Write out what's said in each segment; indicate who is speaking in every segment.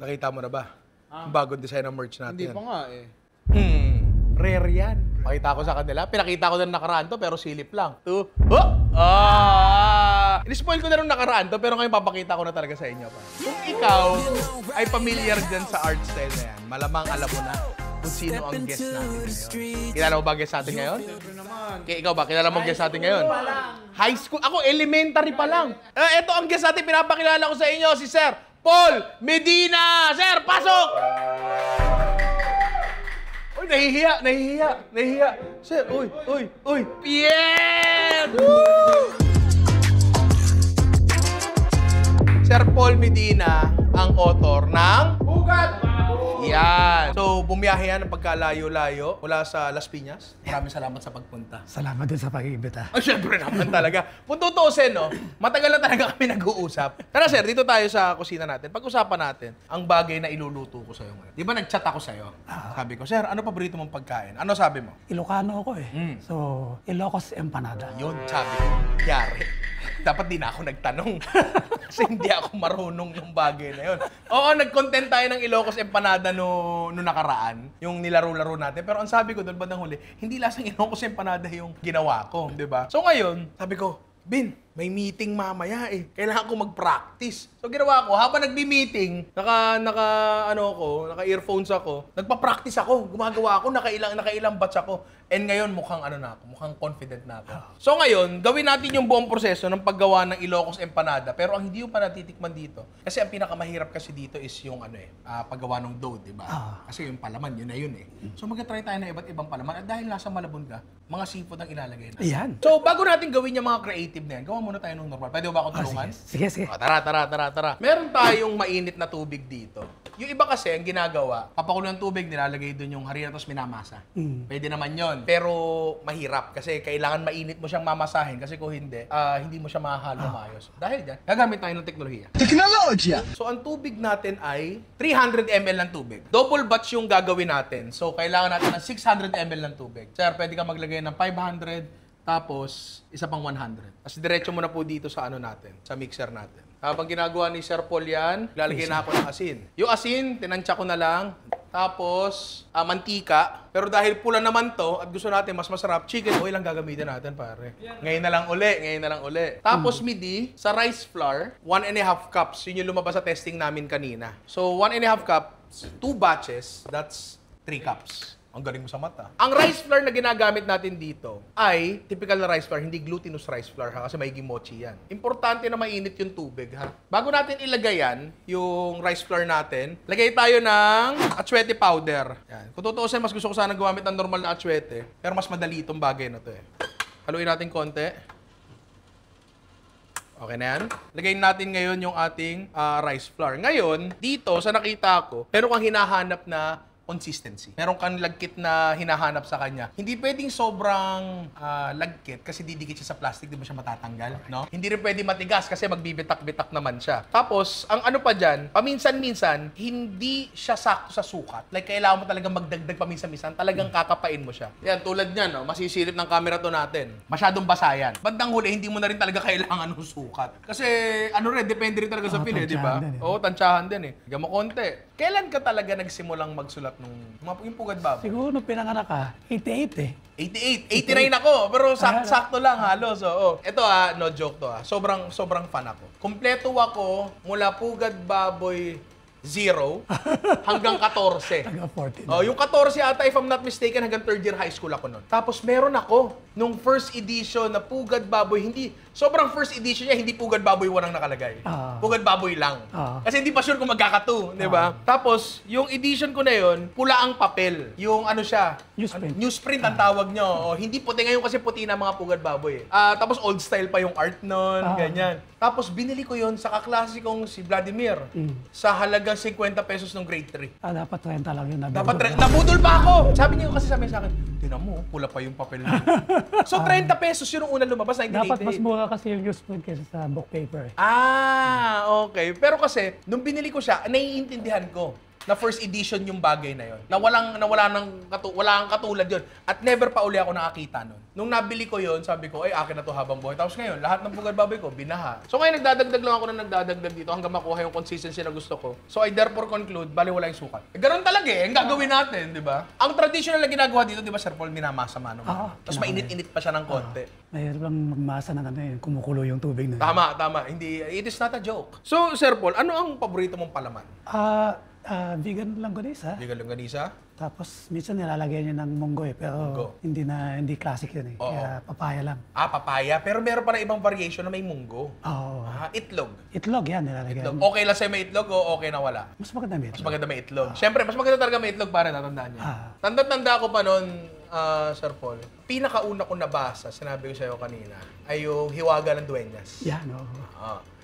Speaker 1: Nakita mo na ba? Yung bagong design ng merch natin.
Speaker 2: Hindi pa nga eh.
Speaker 1: Rare yan. Pakita ko sa kanila. Pinakita ko na nakaraan to, pero silip lang. In-spoil ko na nung nakaraan to, pero ngayon papakita ko na talaga sa inyo. Kung ikaw ay familiar dyan sa art style na yan, malamang alam mo na kung sino ang guest natin ngayon. Kilala mo ba guest natin ngayon?
Speaker 2: Siyempre naman.
Speaker 1: Ikaw ba? Kilala mo guest natin ngayon? High school? Ako, elementary pa lang. Ito ang guest natin. Pinapakilala ko sa inyo, si Sir Paul Medina! Sir, pasok! Uy, nahihiya. Sir, uy. Yeah! Woo! Sir Paul Medina, ang author ng
Speaker 2: Pugad!
Speaker 1: Yan. So, bumiyahe yan ng pagkalayo-layo mula sa Las Piñas. Maraming salamat sa pagpunta.
Speaker 3: Salamat din sa pag-iimbita.
Speaker 1: Ay, syempre naman talaga. Kung tutuusin, no, matagal na talaga kami nag-uusap. Tara, sir, dito tayo sa kusina natin. Pag-usapan natin ang bagay na iluluto ko sa'yo ngayon. Di ba nag-chat ako sa'yo? Sabi ko, sir, ano paborito mong pagkain? Ano sabi mo?
Speaker 3: Ilocano ako eh. So, Ilocos Empanada.
Speaker 1: Yun, sabi ko. Yari. Dapat di na ako nagtanong. Kasi hindi ako marunong ng bagay na yun. Oo, nag-content tayo ng Ilocos Empanada no nakaraan. Yung nilaro-laro natin. Pero ang sabi ko doon bandang huli, hindi lasang Ilocos Empanada yung ginawa ko. Di ba? So ngayon, sabi ko, Bin, may meeting mamaya eh. Kailangan ko mag-practice. So ginawa ko, habang nagbi-meeting, naka-earphones ako, nagpa-practice ako, gumagawa ako, nakailang batch ako. And ngayon, mukhang mukhang confident na ako. So ngayon, gawin natin yung buong proseso ng paggawa ng Ilocos Empanada. Pero ang hindi yung pa natitikman dito, kasi ang pinakamahirap kasi dito is yung paggawa ng dough, di ba? Kasi yung palaman, yun na yun eh. So mag-try tayo ng iba't ibang palaman. At dahil nasa Malabon ka, mga seafood ang ilalagay natin.
Speaker 3: Ayan.
Speaker 1: So bago natin gawin yung mga creative na yan, gawa muna tayo ng normal. Pwede ba ako tulungan?
Speaker 3: Sige.
Speaker 1: Tara. Meron tayong mainit na tubig dito. Yung iba kasi, ang ginagawa, papakulo ng tubig, nilalagay doon yung harina tapos minamasa. Pwede naman yon. Pero mahirap kasi kailangan mainit mo siyang mamasahin kasi kung hindi, hindi mo siya mahahalo maayos. Dahil dyan, gagamit tayo ng teknolohiya.
Speaker 2: Teknolohiya!
Speaker 1: So, ang tubig natin ay 300 ml ng tubig. Double batch yung gagawin natin. So, kailangan natin ng 600 ml ng tubig. Sir, pwede ka maglagay ng 500, tapos isa pang 100. Tapos diretso mo na po dito sa natin, sa mixer natin. Habang ginagawa ni Sir Paul yan, lalagay na ako ng asin. Yung asin, tinansya ko na lang. Tapos, mantika. Pero dahil pula naman to, at gusto natin mas masarap, chicken oil ang gagamitin natin, pare. Ngayon na lang uli. Tapos midi, sa rice flour, 1.5 cups. Yun yung lumabas sa testing namin kanina. So, 1.5 cups, 2 batches, that's 3 cups. Ang galing mo sa mata. Ang rice flour na ginagamit natin dito ay typical na rice flour, hindi glutinous rice flour ha, kasi may gimochi yan. Importante na mainit yung tubig ha. Bago natin ilagay yan, yung rice flour natin, lagay tayo ng atsuete powder. Yan. Kung tutuusin, mas gusto ko sana gumamit ng normal na atsuete, pero mas madali itong bagay na to eh. Haluin natin konti. Okay na yan? Lagay natin ngayon yung ating rice flour. Ngayon, dito sa nakita ko, meron kang hinahanap na consistency. Meron kang lagkit na hinahanap sa kanya. Hindi pwedeng sobrang lagkit kasi didikit siya sa plastic, di ba siya matatanggal, no? Hindi rin pwedeng matigas kasi magbibitak-bitak naman siya. Tapos, ang ano pa dyan, paminsan-minsan, hindi siya sakto sa sukat. Like, kailangan mo talagang magdagdag paminsan-minsan, talagang kakapain mo siya. Yan, tulad niyan, no? Masisilip ng camera to natin. Masyadong basa yan. Bandang huli, hindi mo na rin talaga kailangan ng sukat. Kasi, depende rin talaga sa feel, di ba? Oo, tansyahan din eh. Higyan mo konti. Kailan ka talaga nagsimulang magsulat yung Pugad Baboy?
Speaker 3: Siguro nung pinanganak ka, 88 eh.
Speaker 1: 88. 89 ako, pero sakto lang halos. So, ito no joke to Sobrang fan ako. Kompleto ako mula Pugad Baboy 0 hanggang 14.
Speaker 3: Hanggang 14.
Speaker 1: Yung 14 ata, if I'm not mistaken, hanggang 3rd year high school ako nun. Tapos meron ako nung first edition na Pugad Baboy, sobrang first edition niya, hindi Pugad Baboy 1 ang nakalagay. Pugad Baboy lang. Kasi hindi pa sure kung magkaka-2, di ba? Tapos, yung edition ko na yun, pula ang papel. Yung siya?
Speaker 3: Newsprint.
Speaker 1: Newsprint ang tawag nyo. Hindi puti. Ngayon kasi puti na mga Pugad Baboy. Tapos old style pa yung art nun, ganyan. Tapos binili ko yun sa kaklase kong si Vladimir sa halagang 50 pesos ng grade 3.
Speaker 3: Dapat 30 lang yun.
Speaker 1: Nabudol pa ako! Sabi niya kasi sa akin, tinan mo, pula pa yung papel niya. So 30 pesos yun yung unang lumabas, 1988.
Speaker 3: Dapat mas mura kasi yung newsprint kaysa sa book paper.
Speaker 1: Okay. Pero kasi, nung binili ko siya, naiintindihan ko. na first edition yung bagay na yon. Na wala kang katulad yon. At never pa uli ako nakakita nun. Nung nabili ko yon, sabi ko, ay akin na to habang buhay. Tapos ngayon, lahat ng pugad baboy ko, binaha. So ngayon, nagdadagdag lang ako na nagdadagdag dito hanggang makuha yung consistency na gusto ko. So I therefore conclude, bali wala yung sukat. Ganun talaga ang gagawin natin, di ba? Ang traditional na ginagawa dito, di ba, Sir Paul, minamasa mano. Tapos mainit-init pa siya ng konti.
Speaker 3: Mayroon bang magmasa ng kumukulo yung tubig na.
Speaker 1: Tama. Hindi, it is not a joke. So, Sir Paul, ano ang paborito mong palaman?
Speaker 3: Vegan langganisa.
Speaker 1: Vegan longganisa?
Speaker 3: Tapos minsan nilalagyan niya ng munggo pero hindi classic yun
Speaker 1: Oo.
Speaker 3: Kaya papaya lang.
Speaker 1: Papaya. Pero meron pa na ibang variation na may munggo.
Speaker 3: Oo.
Speaker 1: Itlog.
Speaker 3: Itlog yan nilalagyan.
Speaker 1: Itlog. Okay lang sa'yo may itlog o okay na wala?
Speaker 3: Mas maganda may
Speaker 1: Mas
Speaker 3: itlog.
Speaker 1: maganda may itlog. Siyempre, mas maganda talaga may itlog para natandaan niya. Tanda-tanda ko pa noon, Sir Paul. Pinakauna ko nabasa, sinabi ko sa'yo kanina, ay yung Hiwaga ng Dueñas.
Speaker 3: Yan, oo.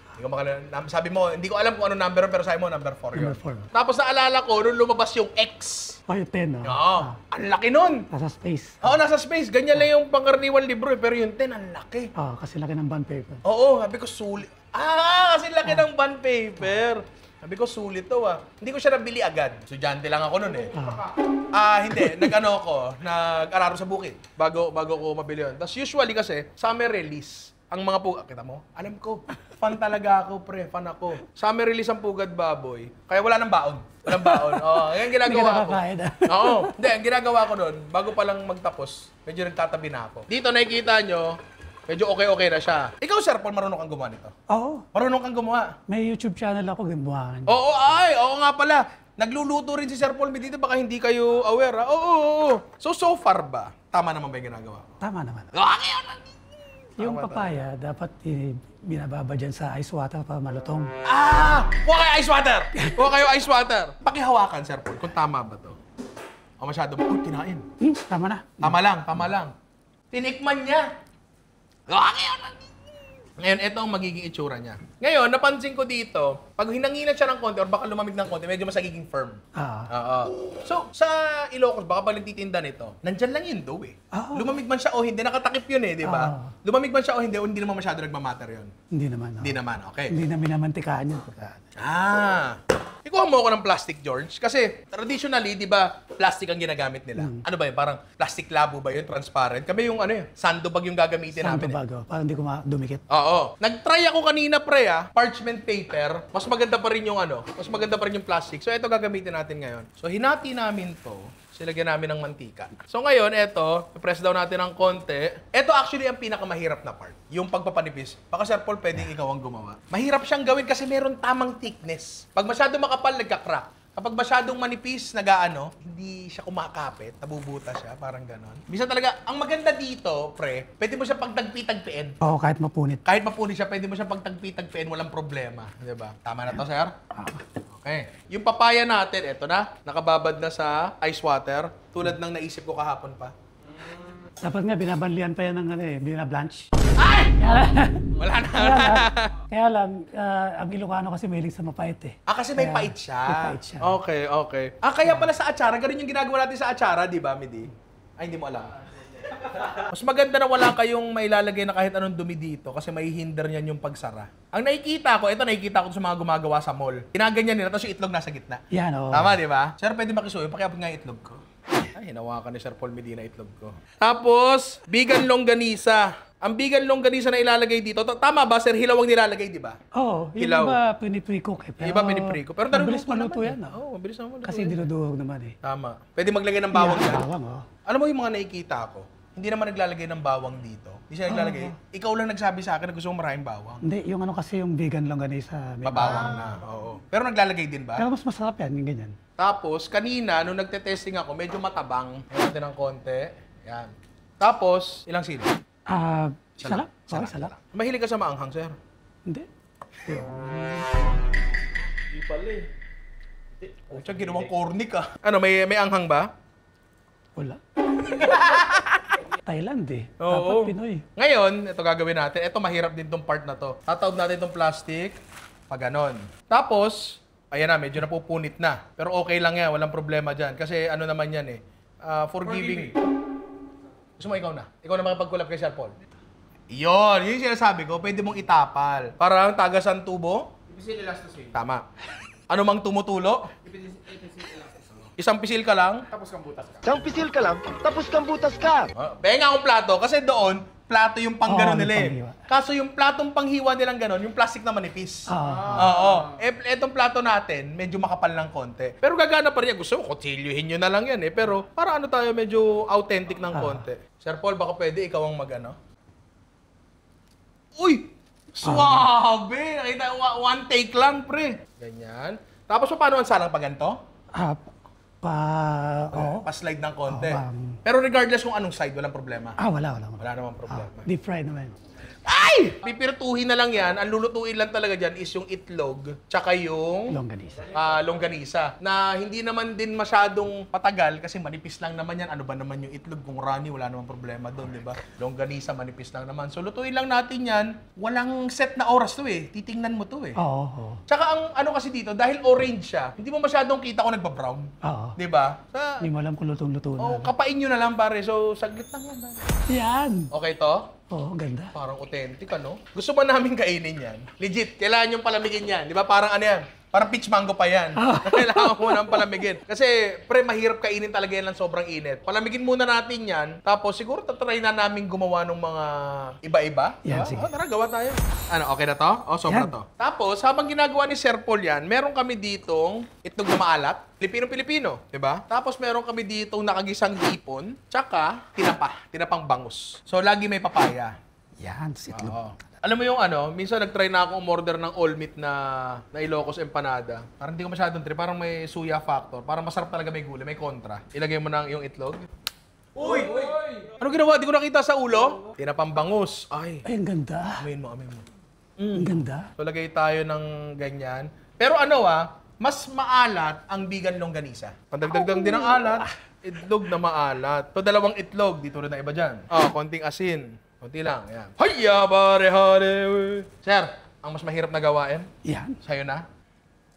Speaker 1: Sabi mo, hindi ko alam kung ano number pero sabi mo number 4 yun.
Speaker 3: Number 4.
Speaker 1: Tapos naalala ko, nung lumabas yung X.
Speaker 3: Yung 10, no?
Speaker 1: Oo. Ang laki nun.
Speaker 3: Nasa space.
Speaker 1: Oo, nasa space. Ganyan lang yung pangkaraniwang libro pero yung 10, ang laki.
Speaker 3: Oo, kasi laki ng bond paper.
Speaker 1: Oo, sabi ko sulit. Kasi laki ng bond paper. Sabi ko sulit to Hindi ko siya nabili agad. Estudyante lang ako nun hindi. Nag-araro sa bukid bago ko mabili yun. Tapos usually kasi, summer release. Ang mga pugad, kita mo? Alam ko, fan talaga ako, pre. Fan ako. Summer release ang pugad baboy. Kaya wala nang baon. Walang baon. Yan ginagawa ko. Oo. Hindi, ang ginagawa ko nun, bago pa lang magtapos, medyo nagtatabi na ako. Dito nakikita nyo, medyo okay na siya. Ikaw, Sir Paul, marunong kang gumawa nito?
Speaker 3: Oo.
Speaker 1: Marunong kang gumawa?
Speaker 3: May YouTube channel ako, gumawa.
Speaker 1: Oo nga pala. Nagluluto rin si Sir Paul dito, baka hindi kayo aware. Oo. So far ba, tama naman ba yung ginagawa ko?
Speaker 3: Tama naman. Yung
Speaker 1: Tama,
Speaker 3: papaya, dapat binababa dyan sa ice water para malutong.
Speaker 1: Kuha kayo ice water! Kuha kayo ice water! Pakihawakan, Sir Paul, kung tama ba to. O masyado ba? Kinain.
Speaker 3: Tama na.
Speaker 1: Tama lang. Tinikman niya. Ngayon, ito ang magiging itsura niya. Ngayon, napansin ko dito, pag hinanginan siya ng konti or baka lumamig ng konti, medyo mas nagiging firm. So, sa Ilocos, baka pag nagtitinda nito, nandyan lang yun dough Lumamig man siya o hindi, nakatakip yun di ba? Lumamig man siya o hindi naman masyado nagmamatter yun.
Speaker 3: Hindi naman.
Speaker 1: Hindi naman, okay.
Speaker 3: Hindi na minamantikaan yun.
Speaker 1: Ikuha mo ako ng plastic, George. Kasi traditionally, di ba, plastic ang ginagamit nila. Ano ba yun? Parang plastic labo ba yun? Transparent? Kami yung sandbag yung gagamitin namin.
Speaker 3: Sandbag, para hindi ko dumikit.
Speaker 1: Oo. Nag-try ako kanina, pre, parchment paper. Mas maganda pa rin yung plastic. So, ito gagamitin natin ngayon. So, hinati namin to. Silagyan namin ng mantika. So ngayon, eto, press down natin ng konti. Ito actually ang pinakamahirap na part, yung pagpapanipis. Baka Sir Paul, pwedeng ikaw ang gumawa. Mahirap siyang gawin kasi meron tamang thickness. Pag masyadong makapal, nagka-crack. Kapag masyadong manipis, hindi siya kumakapit, nabubuta siya, parang ganon. Bisa talaga, ang maganda dito, pre, pwede mo siya pagtagpi-tagpiin.
Speaker 3: Oo, kahit mapunit.
Speaker 1: Kahit mapunit siya, pwede mo siya pagtagpi-tagpiin, walang problema. Diba? Tama na to, sir? Okay. Yung papaya natin, eto na, nakababad na sa ice water, tulad ng naisip ko kahapon pa.
Speaker 3: Dapat nga, binabanlian pa yan ng binablanch.
Speaker 1: Ay! Wala na.
Speaker 3: Kaya lang, ang Ilocano kasi mahilig sa mapait
Speaker 1: Kasi may pait siya.
Speaker 3: May pait siya.
Speaker 1: Okay. Kaya pala sa atsara, ganun yung ginagawa natin sa atsara, di ba, Midi? Ay, hindi mo alam. Mas maganda na wala kayong mailalagay na kahit anong dumi dito kasi may hinder niyan yung pagsara. Ang nakikita ko sa mga gumagawa sa mall. Ginaganyan nila, tapos yung itlog nasa gitna.
Speaker 3: Yan, oo.
Speaker 1: Tama, di ba? Sir, pwede makisuyo, pakiabot nga yung itlog ko. Ay, hinawakan ni Sir Paul Medina itlog ko. Tapos, vegan longganisa. Ang vegan longganisa na ilalagay dito, tama ba, Sir? Hilaw ang nilalagay, di ba?
Speaker 3: Oo, yung
Speaker 1: Hilaw.
Speaker 3: iba piniprecook
Speaker 1: Yung iba piniprecook. Pero
Speaker 3: mabilis maluto yan.
Speaker 1: Oo, mabilis naman.
Speaker 3: Kasi dinuduwag naman
Speaker 1: Tama. Pwede maglagay ng bawang dyan.
Speaker 3: Bawang,
Speaker 1: Alam mo yung mga nakikita ko, hindi naman naglalagay ng bawang dito. Hindi siya naglalagay. Ikaw lang nagsabi sa akin na gusto mo maraming bawang.
Speaker 3: Hindi, yung kasi yung vegan longganisa.
Speaker 1: Mabawang na, oo. Pero naglalagay din ba?
Speaker 3: Pero mas masarap yan, yung ganyan.
Speaker 1: Tapos, kanina, nung nagte-testing ako, medyo matabang. Ngayon natin ng konti. Yan. Tapos, ilang sili?
Speaker 3: Salap. Okay, salap.
Speaker 1: Mahilig ka sa maanghang, sir?
Speaker 3: Hindi.
Speaker 1: Hindi pala O, siya, ginawang corny ka. Ano, may anghang ba?
Speaker 3: Wala. Thailand
Speaker 1: Oo.
Speaker 3: Dapat Pinoy.
Speaker 1: Ngayon, ito gagawin natin. Ito, mahirap din tong part na to. Tataob natin itong plastic. Pag ganon. Tapos, ayan na, medyo napupunit na. Pero okay lang yan, walang problema dyan. Kasi ano naman yan forgiving. Gusto mo ikaw na? Ikaw na makipag-collab kay Sir Paul. Yun yung sinasabi ko, pwede mong itapal. Parang tagasan tubo. Ibig elastosin. Tama. Ano mang tumutulo? Isang pisil ka lang?
Speaker 2: Isang pisil ka lang, tapos kang butas ka.
Speaker 1: Penga akong plato kasi doon, plato yung pang gano'n
Speaker 3: Oo,
Speaker 1: nila
Speaker 3: yung
Speaker 1: eh.
Speaker 3: panghiwa.
Speaker 1: Kaso yung platong panghiwa nilang gano'n, yung plastic na manipis.
Speaker 3: Oo.
Speaker 1: Oo. Etong plato natin, medyo makapal ng konti. Pero gagana pa rin yan. Gusto ko, kutsilyuhin nyo na lang yan eh. Pero para ano tayo, medyo authentic ng konti. Sir Paul, baka pwede ikaw ang mag-ano? Uy! Swabe! Nakita, one take lang, pre. Ganyan. Tapos paano ang salang pa ganito?
Speaker 3: Oo.
Speaker 1: Pa-slide ng konti.
Speaker 3: Oo,
Speaker 1: Pero regardless kung anong side, walang problema.
Speaker 3: Wala.
Speaker 1: Wala namang problema.
Speaker 3: Deep fry naman.
Speaker 1: Ay! Pipirtuhin na lang yan. Ang lulutuin lang talaga dyan is yung itlog, tsaka yung
Speaker 3: Longganisa.
Speaker 1: longganisa. Na hindi naman din masyadong patagal kasi manipis lang naman yan. Ano ba naman yung itlog? Kung runny, wala namang problema doon, di ba? Longganisa, manipis lang naman. So, lutuin lang natin yan. Walang set na oras to eh. Titingnan mo to eh.
Speaker 3: Oo.
Speaker 1: Tsaka ang ano kasi dito, dahil orange siya, hindi mo masyadong kita kung nagba-brown.
Speaker 3: Oo.
Speaker 1: Di ba? Sa,
Speaker 3: Hindi mo alam kung lutong-luto na.
Speaker 1: kapain nyo na lang pare. So, saglit lang yan.
Speaker 3: Yan.
Speaker 1: Okay to?
Speaker 3: Oo, ganda.
Speaker 1: Parang authentic, ano? Gusto ba namin kainin yan? Legit, kailangan yung palamigin yan. Di ba? Parang ano yan? Parang peach mango pa yan. Kailangan mo nang palamigin. Kasi, pre, mahirap kainin talaga yan ng sobrang init. Palamigin muna natin yan. Tapos, siguro tatry na namin gumawa ng mga iba-iba.
Speaker 3: Yan,
Speaker 1: Diba?
Speaker 3: sige.
Speaker 1: Tara, gawa tayo. Ano, okay na to? Sobra
Speaker 3: Yan.
Speaker 1: to. Tapos, habang ginagawa ni Sir Paul yan, meron kami ditong itlog na maalat. Pilipino-Pilipino, di ba? Tapos meron kami ditong nakagisang hipon, tsaka tinapang bangus. So lagi may papaya.
Speaker 3: Yan, sitlog.
Speaker 1: Oo. Alam mo yung ano, minsan nag-try na akong umorder ng all meat na Ilocos empanada. Parang hindi ko masyadong try, parang may suya factor. Parang masarap talaga may gulay, may kontra. Ilagay mo na yung itlog. Uy! Ano ginawa? Di ko nakita sa ulo. Tinapang bangus. Ay,
Speaker 3: Ay, ang ganda.
Speaker 1: amin mo.
Speaker 3: Ang ganda.
Speaker 1: So lagay tayo ng ganyan. Pero ano mas maalat ang bigan longganisa. Pandagdagdag din ng alat, itlog na maalat. So dalawang itlog, dito rin na iba dyan. Konting asin. Konti lang, yan. Hayya, pare, hare. Sir, ang mas mahirap na gawain,
Speaker 3: Yan.
Speaker 1: sa'yo na,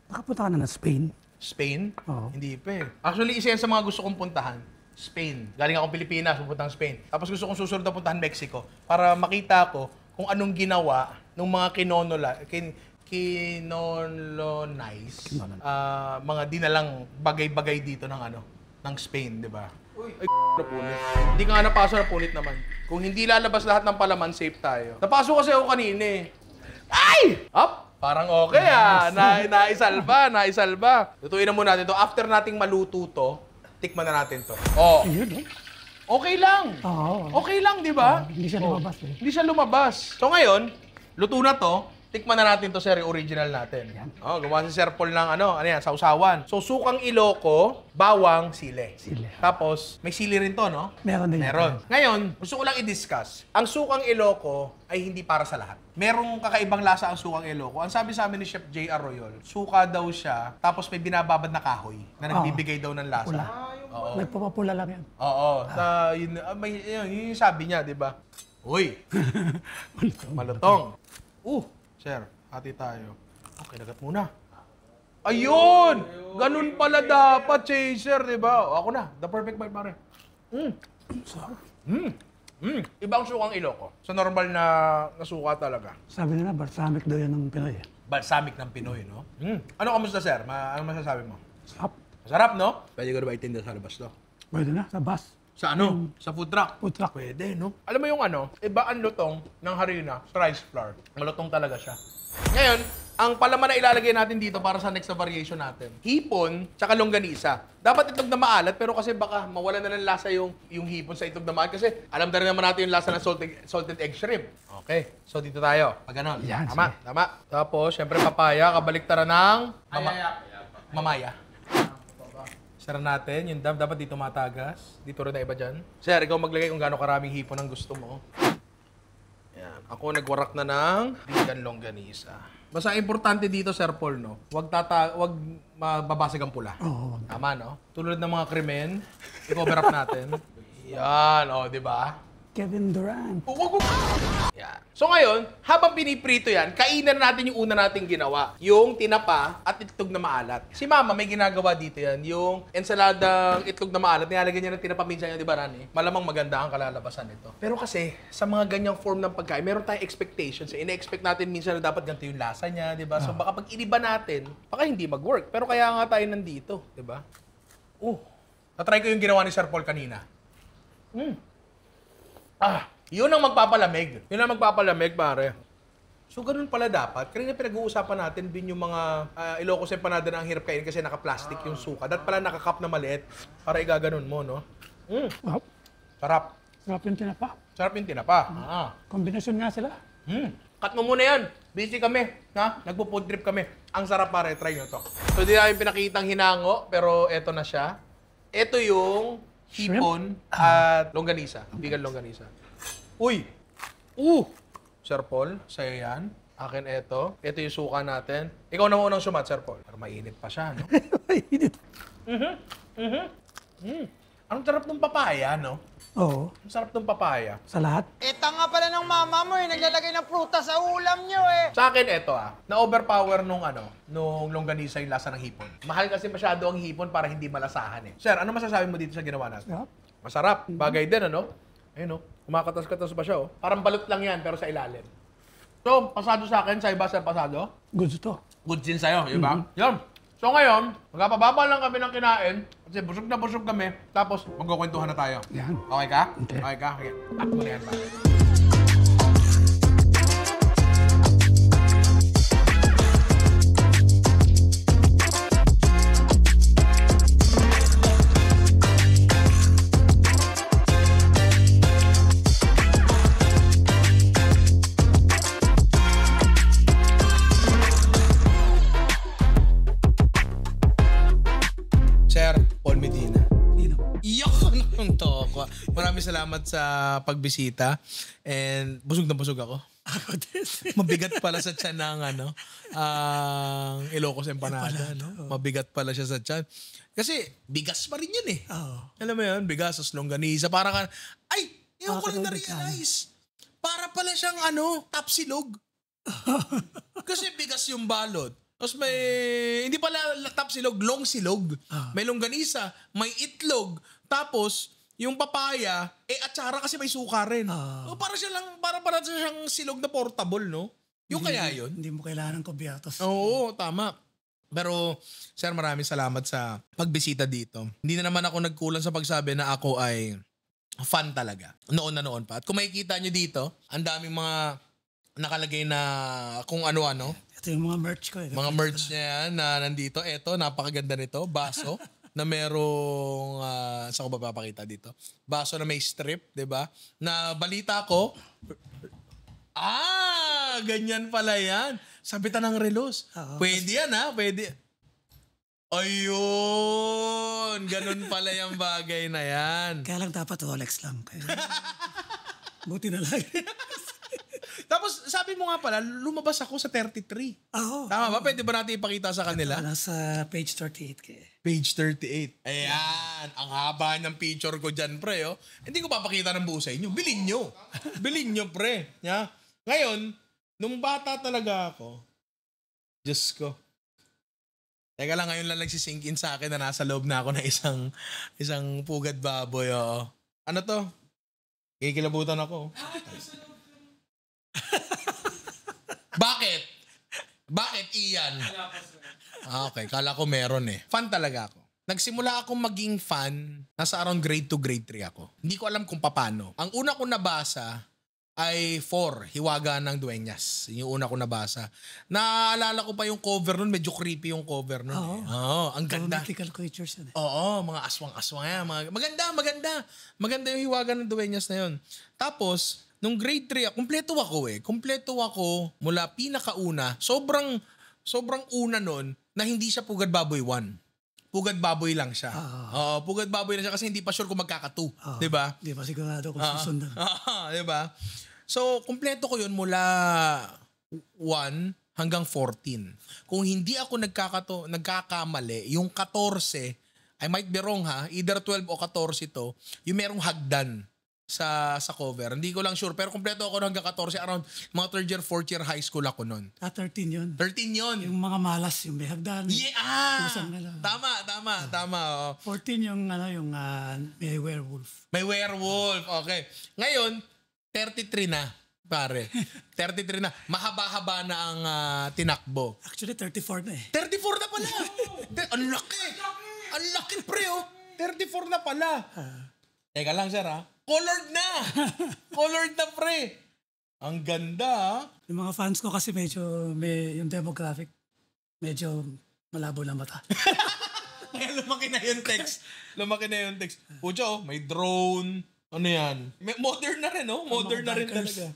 Speaker 3: Nakapunta ka na ng Spain.
Speaker 1: Spain?
Speaker 3: Oo.
Speaker 1: Hindi pa eh. Actually, isa yan sa mga gusto kong puntahan. Spain. Galing akong Pilipinas, pupuntang Spain. Tapos gusto kong susunod na puntahan Mexico para makita ko kung anong ginawa ng mga kinonolonize, mga dinalang bagay-bagay dito ng Spain, di ba? Ay, napunit. Hindi ka nga napasok, napunit naman. Kung hindi lalabas lahat ng palaman, safe tayo. Napasok kasi ako kanina eh. Ay! Up! Parang okay naisalba. Lutuin na muna natin to. After nating maluto to, tikman na natin to.
Speaker 3: Ayun,
Speaker 1: Okay lang.
Speaker 3: Oo.
Speaker 1: Okay lang, di ba?
Speaker 3: Hindi siya lumabas eh.
Speaker 1: Hindi siya lumabas. So ngayon, luto na to. Tikman na natin to, sir, yung original natin. Gumawa si Sir Paul ng sausawan. So, sukang Ilocos, bawang, sili. Tapos, may sili rin to, no?
Speaker 3: Meron din.
Speaker 1: Meron. Ngayon, gusto ko lang i-discuss. Ang sukang Ilocos ay hindi para sa lahat. Merong kakaibang lasa ang sukang Ilocos. Ang sabi sa amin ni Chef J.R. Royol, suka daw siya, tapos may binababad na kahoy na nagbibigay daw ng lasa.
Speaker 3: Pula.
Speaker 1: Oo.
Speaker 3: Nagpapapula lang yan.
Speaker 1: Oo. Yun yung sabi niya, di ba? Uy! Malutong. Sir, hati tayo. Okay, dagat muna. Ayun! Ganun pala dapat, chaser, di ba? Ako na, the perfect bite, pare. Iba ang sukang Ilocos. Sa normal na suka talaga.
Speaker 3: Sabi nila, balsamic daw yan ng Pinoy.
Speaker 1: Balsamic ng Pinoy, no? Ano kamusta, sir? Ano masasabi mo?
Speaker 3: Sarap.
Speaker 1: Masarap, no? Pwede ko na ba itinda sa labas, no?
Speaker 3: Pwede na, sa bus.
Speaker 1: Sa ano? Sa food truck?
Speaker 3: Food truck.
Speaker 1: Pwede, no? Alam mo yung iba ang lutong ng harina sa rice flour. Malutong talaga siya. Ngayon, ang palaman na ilalagay natin dito para sa next na variation natin, hipon, tsaka longganisa. Dapat itlog na maalat, pero kasi baka mawala na ng lasa yung hipon sa itlog na maalat. Kasi alam na rin naman natin yung lasa ng salted egg shrimp. Okay, so dito tayo. Pag ganon.
Speaker 3: Yan,
Speaker 1: Tama. Tapos, syempre papaya, kabaliktaran ng mamaya. Sara natin, yung dapat dito matagas. Dito rin na iba dyan. Sir, ikaw maglagay kung gaano karaming hipon ang gusto mo. Yan. Ako nagwarak na ng vegan longganisa. Basta importante dito, Sir Paul, no? Wag mababasag ang pula.
Speaker 3: Oo.
Speaker 1: Tama, no? Tulad ng mga krimen, i-cover up natin. Yan, di ba?
Speaker 3: Kevin Durant.
Speaker 1: Wag! Yan. So ngayon, habang piniprito yan, kainan natin yung una nating ginawa. Yung tinapa at itlog na maalat. Si Mama may ginagawa dito yan. Yung ensaladang itlog na maalat, nilalagyan niya ng tinapa minsan yung di ba, Rani? Malamang maganda ang kalalabasan nito. Pero kasi, sa mga ganyang form ng pagkain, meron tayong expectations. Ine-expect natin minsan na dapat ganito yung lasa niya, di ba? So baka pag iniba natin, baka hindi mag-work. Pero kaya nga tayo nandito, di ba? Natry ko yung ginawa ni Sir Paul kanina. Yun ang magpapalamig. Yun ang magpapalamig, pare. So, ganun pala dapat. Kanina pinag-uusapan natin din yung mga Ilocos empanada na ang hirap kainin kasi naka-plastic yung suka. Dapat pala naka-cup na maliit para igaganon mo, no? Sarap.
Speaker 3: Sarap yung tinapa.
Speaker 1: Sarap yung tinapa.
Speaker 3: Kombinasyon nga sila.
Speaker 1: Cut mo muna yan. Busy kami. Ha? Nagpo-food trip kami. Ang sarap, pare. Try nyo to. So, di namin pinakitang hinango, pero eto na siya. Ito yung hipon at longganisa. Vegan longganisa. Uy! Sir Paul, sa'yo yan. Akin ito. Ito yung suka natin. Ikaw na unang sumat, Sir Paul. Pero mainit pa siya, no?
Speaker 3: Mainit.
Speaker 1: Ang sarap ng papaya, no?
Speaker 3: Oo.
Speaker 1: Ang sarap ng papaya.
Speaker 3: Sa lahat.
Speaker 4: Tanga pala ng mama mo naglalagay ng prutas sa ulam nyo
Speaker 1: Sa akin, ito na-overpower nung longganisa yung lasa ng hipon. Mahal kasi masyado ang hipon para hindi malasahan Sir, ano masasabi mo dito sa ginawa natin?
Speaker 3: Sarap.
Speaker 1: Masarap. Bagay din, ano? Ayun, kumakatas-katas pa siya, Parang balot lang yan, pero sa ilalim. So, pasado sa akin. Sa'yo ba, Sir, pasado?
Speaker 3: Goods to.
Speaker 1: Good din sa'yo, di ba? Yun. So ngayon, magpapababa lang kami ng kinain kasi busog na busog kami. Tapos, magkukwentuhan na tayo.
Speaker 3: Yan.
Speaker 1: Okay ka?
Speaker 3: Okay.
Speaker 1: Okay ka? Okay. Tap mo na yan, ba? Sir Paul Medina. Iyak ng toko. Maraming salamat sa pagbisita. And busog na busog ako. Mabigat pala sa tiyan ng ang Ilocos empanada. No? Mabigat pala siya sa tiyan. Kasi bigas pa rin yun Alam mo yun, bigas sa longganisa. Para ka, yun ko lang na-realize. Para pala siyang tapsilog. Kasi bigas yung balot. Tapos may, hindi pala tapsilog, long silog. May longganisa, may itlog. Tapos, yung papaya, atsara kasi may suka rin. Para siyang silog na portable, no? Yung kaya yun?
Speaker 3: Hindi mo kailangan ng kubyertos.
Speaker 1: Oo, tama. Pero, sir, maraming salamat sa pagbisita dito. Hindi na naman ako nagkulang sa pagsabi na ako ay fan talaga. Noon na noon pa. At kung makikita nyo dito, ang daming mga nakalagay na kung ano-ano.
Speaker 3: Ito yung mga merch ko
Speaker 1: Mga merch niya yan na nandito. Eto, napakaganda nito. Baso na merong, saan ko ba papakita dito? Baso na may strip, di ba? Na balita ko, ganyan pala yan. Sabitan ng relos. Pwede yan pwede. Ayun! Ganun pala yung bagay na yan.
Speaker 3: Kaya lang dapat Rolex lang. Buti na lang.
Speaker 1: Tapos, sabi mo nga pala, lumabas ako sa 33. Tama ba? Pwede ba natin ipakita sa kanila?
Speaker 3: Nasa page 38.
Speaker 1: Page 38. Ayan. Ang haba ng picture ko dyan, pre. Hindi ko papakita ng buo sa inyo. Bilhin nyo. Bilhin nyo, pre. Ngayon, nung bata talaga ako, Diyos ko. Teka lang, ngayon lang nagsisink in sa akin na nasa loob na ako ng isang pugad baboy. Ano to? Kikilabutan ako. Bakit? Bakit, Ian? Okay, kala ko meron Fan talaga ako. Nagsimula akong maging fan, nasa around grade 2, grade 3 ako. Hindi ko alam kung paano. Ang una ko nabasa ay 4, Hiwaga ng Dueñas. Yung una ko nabasa. Naalala ko pa yung cover nun, medyo creepy yung cover nun. Ang ganda.
Speaker 3: Mythical creatures yan
Speaker 1: Mga aswang-aswang yan. Maganda yung Hiwaga ng Dueñas na yun. Tapos, nung grade 3, kumpleto ako Kumpleto ako mula pinakauna. Sobrang una nun na hindi siya Pugad Baboy 1. Pugad Baboy lang siya. Pugad Baboy lang siya kasi hindi pa sure kung magkaka-2. Diba?
Speaker 3: Hindi pa sigurado kung susundan.
Speaker 1: Diba? So, kumpleto ko yun mula 1 hanggang 14. Kung hindi ako nagkakamali, yung 14, I might be wrong either 12 o 14 to, yung merong hagdan sa cover. Hindi ko lang sure. Pero kompleto ako hanggang 14. Around mga 3rd year, 4th year high school ako nun.
Speaker 3: 13 yun.
Speaker 1: 13 yun.
Speaker 3: Yung mga malas, yung may hagdan. Kusang na lang.
Speaker 1: Tama. Oh.
Speaker 3: 14 yung, may werewolf.
Speaker 1: May werewolf. Okay. Ngayon, 33 na. Pare. 33 na. Mahaba-haba na ang tinakbo.
Speaker 3: Actually, 34 na eh.
Speaker 1: 34 na pala. Ang laki. Ang laki, pre, oh. 34 na pala. Teka lang, sir, ha? Colored na. Colored na, pre. Ang ganda, ha?
Speaker 3: Yung mga fans ko kasi medyo, yung demographic, medyo malabo na mata.
Speaker 1: Kaya lumaki na yung text. Pucho, may drone. Ano yan? Modern na rin, no? Modern na rin talaga.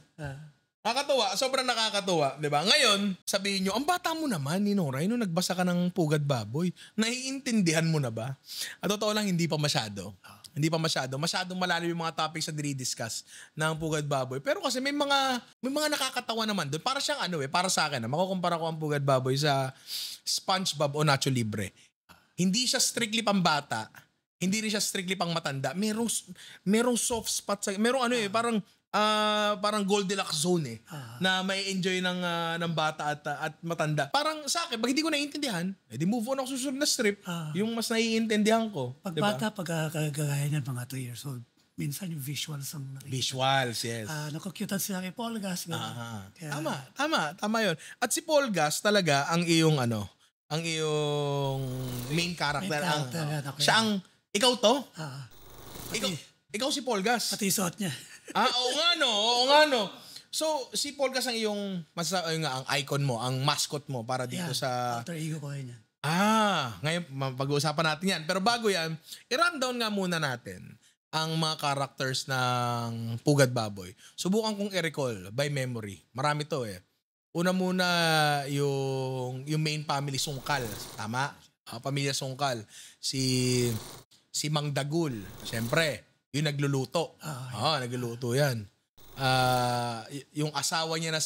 Speaker 1: Nakakatuwa. Sobrang nakakatuwa. Diba? Ngayon, sabihin nyo, ang bata mo naman, Ninoray, nung nagbasa ka ng Pugad Baboy, naiintindihan mo na ba? At totoo lang, hindi pa masyado. Hindi pa masyado. Masyadong malalim yung mga topics na dinidiscuss ng Pugad Baboy. Pero kasi may mga nakakatawa naman doon. Para siyang para sa akin, makukumpara ko ang Pugad Baboy sa SpongeBob o Nacho Libre. Hindi siya strictly pambata. Hindi rin siya strictly pang matanda. Merong soft spot sa parang Goldilocks zone na may enjoy ng bata at matanda. Parang sa akin, pag hindi ko naiintindihan, edi move on ako susunod na strip. Yung mas naiintindihan ko.
Speaker 3: Pag
Speaker 1: diba?
Speaker 3: bata, pagkagaya niyan, mga 2 years old, minsan yung visuals ang nakikita.
Speaker 1: Visuals, yes.
Speaker 3: Nakukyutan sila kay Paul Gas. Kaya,
Speaker 1: Tama yun. At si Paul Gas talaga ang iyong main character. Siya ang ikaw to? Ikaw si Paul Gas.
Speaker 3: pati suot niya.
Speaker 1: Oo nga no. So, si Paul Gas ang iyong ang icon mo, ang mascot mo para dito sa...
Speaker 3: Alter ego ko yun yan.
Speaker 1: Ngayon pag-uusapan natin yan. Pero bago yan, i-rundown nga muna natin ang mga characters ng Pugad Baboy. Subukan kong i-recall by memory. Marami to eh. Una muna yung main family Sungkal. Tama? Pamilya Sungkal. Si Mang Dagul. Siyempre, yung nagluluto. Nagluluto yan. Yung asawa niya na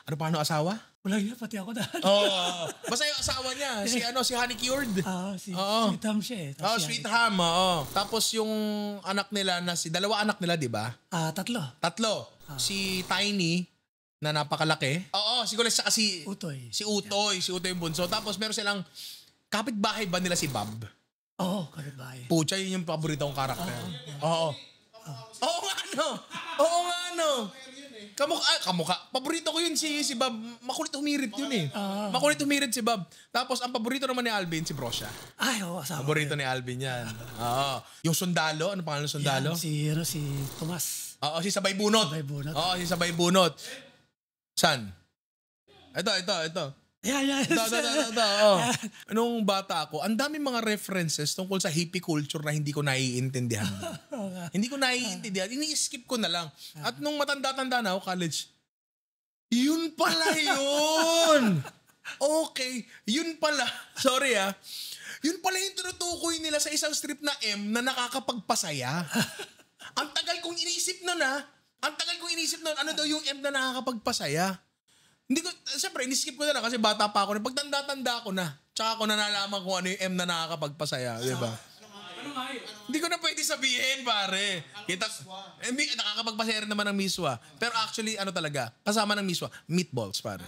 Speaker 1: ano pa asawa?
Speaker 3: Wala niya, pati ako dahil.
Speaker 1: Basta yung asawa niya, si Honey Cured.
Speaker 3: Sweet ham siya eh.
Speaker 1: Sweet Ham, Tapos yung anak nila dalawa anak nila, di ba?
Speaker 3: 3.
Speaker 1: Tatlo. Si Tiny, na napakalaki. Siguro siya kasi
Speaker 3: Utoy.
Speaker 1: Si Utoy yung bunso. Tapos meron silang kapitbahay ba nila si Bob?
Speaker 3: Kapitbahay.
Speaker 1: Pucha, yun yung paborito kong karakter. Oo nga no. Kamukha. Paborito ko yun si Bob. Makulit humirit yun eh. Makulit humirit si Bob. Tapos ang paborito naman ni Alvin, si Brosya.
Speaker 3: Asawa.
Speaker 1: Paborito ni Alvin yan. Yung sundalo, ano pangalan ng sundalo?
Speaker 3: Yan, si Tomas.
Speaker 1: Si Sabay Bunot. Si Sabay Bunot. San? Ito. Nung bata ako, ang dami mga references tungkol sa hippie culture na hindi ko naiintindihan. Ini-skip ko na lang. At nung matanda-tanda na ako, college, yun pala yun! Okay, yun pala. Sorry Yun pala yung tinutukoy nila sa isang strip na M na nakakapagpasaya. Ang tagal kong inisip nun ano daw yung M na nakakapagpasaya? Hindi ko, siyempre, in-skip ko na lang kasi bata pa ako. Pag tanda-tanda ko na, tsaka ko na nalaman kung ano yung M na nakakapagpasaya. Di ba? Hindi ko na pwede sabihin, pare. Nakakapagpasaya rin naman ng miswa. Pero actually, kasama ng miswa, meatballs, pare.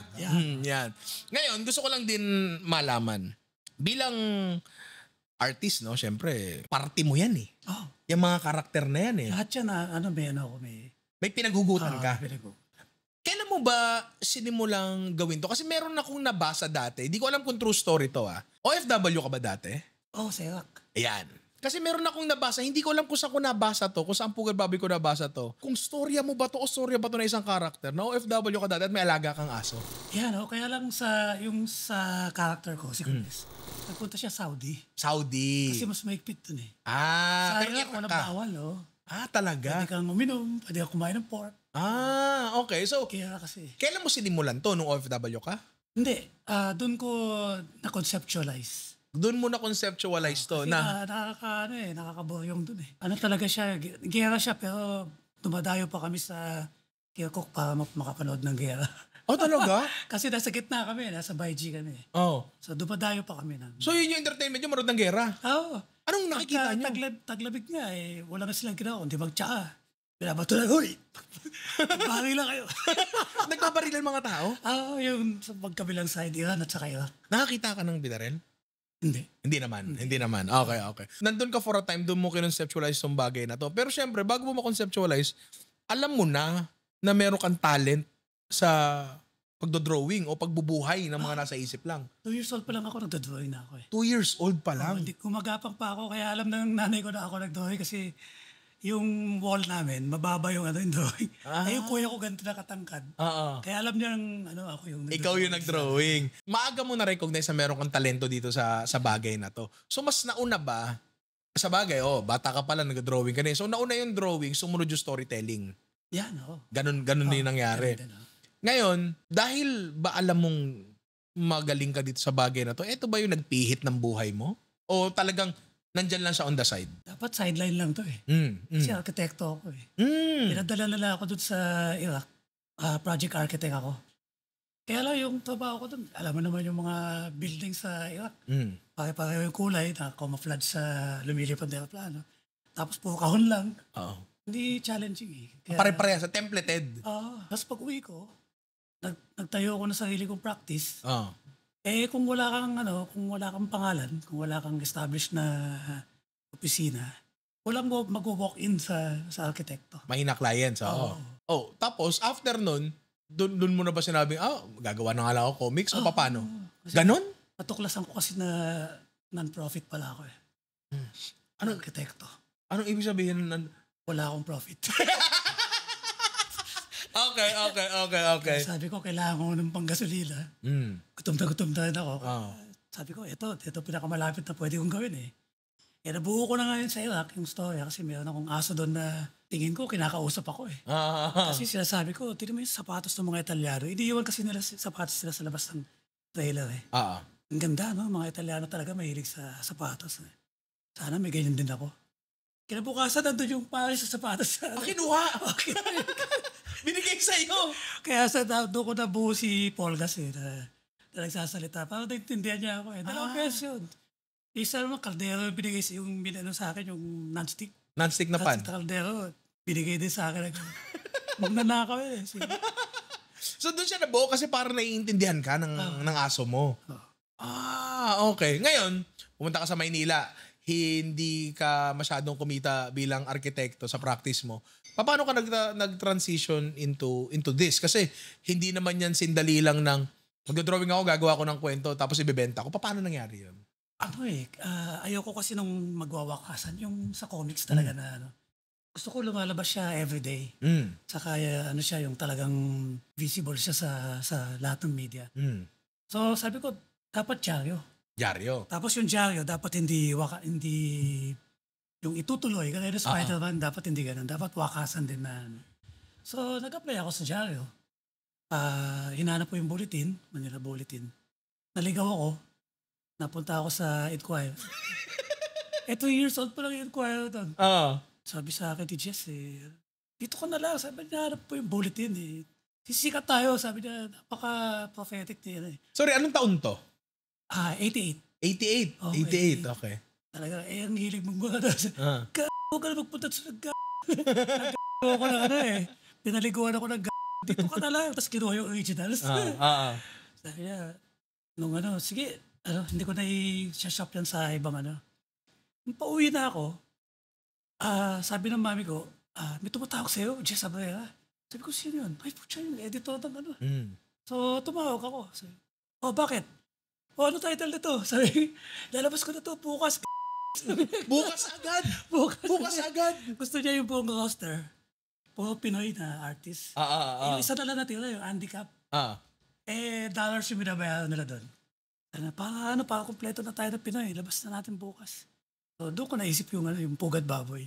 Speaker 1: Yan. Ngayon, gusto ko lang din malaman. Bilang artist, no, siyempre, party mo yan eh. Yung mga karakter na yan eh.
Speaker 3: Lahat yan
Speaker 1: May pinaghugutan ka. Kailan mo ba sinimulang gawin to? Kasi meron akong nabasa dati. Hindi ko alam kung true story to OFW ka ba dati?
Speaker 3: Serak.
Speaker 1: Ayan. Kasi meron akong nabasa. Hindi ko alam kung saan ko nabasa to. Kung saan Pugad Baboy ko nabasa to. Kung storya mo ba to o storya ba to na isang karakter na OFW ka dati at may alaga kang aso.
Speaker 3: Yan kaya lang sa character ko, si Chris. Nagpunta siya Saudi. Kasi mas maigpit dun eh.
Speaker 1: Pero
Speaker 3: wala bawal
Speaker 1: talaga?
Speaker 3: Pwede kang uminom, pwede kang kumain ng pork.
Speaker 1: Okay. So,
Speaker 3: Kaya kasi.
Speaker 1: Kailan mo sinimulan to nung OFW ka?
Speaker 3: Hindi. Doon ko na-conceptualize.
Speaker 1: Doon mo na-conceptualize to
Speaker 3: Kasi nakakaboryong doon eh. Talaga siya, gera siya pero dumadayo pa kami sa Kirkuk para makapanood ng gera.
Speaker 1: Talaga?
Speaker 3: Kasi nasa gitna kami, nasa Baiji kami. So dumadayo pa kami.
Speaker 1: So yun yung entertainment yung manood ng gera?
Speaker 3: Oo.
Speaker 1: Anong nakikita nyo?
Speaker 3: Taglabig nga wala na silang ginawa, kundi magtsaa. Binabato na, uy! Bari lang kayo.
Speaker 1: Nagpaparilan mga tao?
Speaker 3: Yung sa magkabilang side, Iran at saka Iraq.
Speaker 1: Nakakita ka ng binaril?
Speaker 3: Hindi.
Speaker 1: Hindi naman. Okay. Nandun ka for a time, doon mo kinonceptualize tong bagay na to. Pero syempre, bago mo conceptualize, alam mo na meron kang talent sa pagdodrawing o pagbubuhay ng mga nasa isip lang.
Speaker 3: 2 years old pa lang ako, nagdodrawing na ako eh.
Speaker 1: 2 years old pa lang.
Speaker 3: Hindi, kumagapang pa ako, kaya alam ng nanay ko na ako nagdrawing kasi yung wall namin, mababa yung yung drawing. Yung kuya ko ganito na katangkad. Kaya alam niya ako yung
Speaker 1: Ikaw yung nag-drawing. Maaga mo na-recognize na meron kang talento dito sa bagay na to. So mas nauna ba, sa bagay, bata ka pala, nag-drawing ka na. So nauna yung drawing, sumunod yung storytelling.
Speaker 3: Yan, oo.
Speaker 1: Ganun din nangyari. Ngayon, dahil ba alam mong magaling ka dito sa bagay na to, eto ba yung nagpihit ng buhay mo? O talagang nandyan lang siya on the side?
Speaker 3: Dapat sideline lang to eh. Kasi arkitekto ako eh. Pinadala nila ako dun sa Iraq. Project architect ako. Kaya lang yung trabaho ko dun, alam mo naman yung mga building sa Iraq. Pare-pareho yung kulay na camouflage sa lumilipad na aeroplano. Tapos puro kahon lang. Hindi challenging eh.
Speaker 1: Pare-pareha sa templated.
Speaker 3: Tapos pag uwi ko, nagtayo ako ng sarili kong practice. Kung wala kang pangalan, kung wala kang established na opisina, walang mag-walk-in sa arkitekto.
Speaker 1: Mahina clients, tapos after nun, dun mo na ba sinabing, gagawa na nga lang ako comics o paano? Ganon?
Speaker 3: Patuklasan ko kasi na non-profit pala ako eh. Arkitekto.
Speaker 1: Anong ibig sabihin nun?
Speaker 3: Wala akong profit.
Speaker 1: Okay.
Speaker 3: Sabi ko, kailangan ko ng panggasolina. Gutom na rin ako. Sabi ko, ito pinakamalapit na pwede kong gawin eh. Nabuo ko na nga yun sa Iraq, yung story, kasi meron akong aso doon na tingin ko, kinakausap ako eh. Kasi sinasabi ko, tignan mo yung sapatos ng mga Italyano. Iniiwan kasi nila sapatos nila sa labas ng trailer eh. Ang ganda, no? Mga Italyano talaga mahilig sa sapatos. Eh. Sana may ganyan din ako. Kinabukasan, nandun yung pare sa sapatos.
Speaker 1: Kinuha! Binigay sa'yo!
Speaker 3: Kaya doon ko nabuo si Paul kasi na nagsasalita. Parang naintindihan niya ako eh. Dalawang question. Isa naman, kaldero binigay yung sa akin, yung non-stick.
Speaker 1: Non-stick na pan?
Speaker 3: Kaldero, binigay din sa akin. Magnanakaw eh.
Speaker 1: So doon siya nabuo kasi parang naiintindihan ka ng aso mo. Okay. Ngayon, pumunta ka sa Maynila. Hindi ka masyadong kumita bilang arkitekto sa practice mo. Paano ka nag-transition into this? Kasi hindi naman yan sindali lang ng mag-drawing ako, gagawa ko ng kwento, tapos ibebenta ko. Paano nangyari yun?
Speaker 3: Ayoko kasi nung magwawakasan, yung sa comics talaga na gusto ko lumalabas siya everyday. Saka siya, yung talagang visible siya sa lahat ng media. So sabi ko, dapat dyaryo. Tapos yung dyaryo, dapat hindi yung itutuloy. Kaya yung Spider-Man, dapat hindi ganun. Dapat wakasan din na. So, nag-apply ako sa dyaryo. Hinanap ko yung bulletin, Manila Bulletin. Naligaw ako. Napunta ako sa Inquirer. 2 years old pa lang yung Inquirer doon. Sabi sa akin ni Jess, dito ka na lang. Sabi niya, hanap po yung bulletin. Sisikat tayo. Sabi niya, napaka-prophetic niya.
Speaker 1: Sorry, anong taon to?
Speaker 3: 88.
Speaker 1: 88?
Speaker 3: Oh,
Speaker 1: 88, okay.
Speaker 3: Talaga, ang hilig mong mga huwag ka na magpunta sa nag-g***o ko na pinaliguan ako ng dito ka na lang. Tapos kinuha yung originals. Sabi niya, sige, hindi ko na i-shop yan sa ibang Nung pauwi na ako, sabi ng mami ko, may tumatawag sa'yo, Jess Abrera. Sabi ko, sino yun? Ay, putya yung editor ng So, tumawag ako. Sabi, bakit? Ano title nito? Sabi, lalabas ko na to bukas.
Speaker 1: Bukas agad? Bukas agad?
Speaker 3: Gusto niya yung buong roster. Puro Pinoy na artist. Yung isa na lang natira, yung handicap. Dollars yung binabayaran nila doon. Para kompleto na tayo ng Pinoy. Labas na natin bukas. So, doon ko naisip yung Pugad Baboy.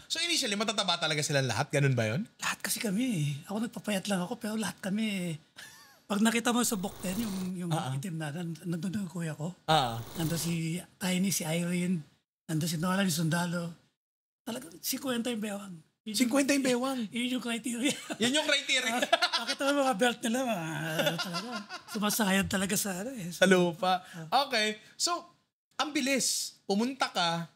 Speaker 1: So initially, matataba talaga silang lahat? Ganun ba yun?
Speaker 3: Lahat kasi kami. Ako nagpapayat lang ako, pero lahat kami. Pag nakita mo sa book 10, yung itim na, nandun yung kuya ko. Nandun si Tiny, si Irene, nandun si Nolan, si Sundalo. Talagang 50 yung bewang.
Speaker 1: 50 yung bewang?
Speaker 3: Yun yung criteria.
Speaker 1: Yun yung criteria.
Speaker 3: Nakita mo mga belt nila, talaga. Sumasayan talaga sa
Speaker 1: sa lupa. Okay. So, ang bilis. Pumunta ka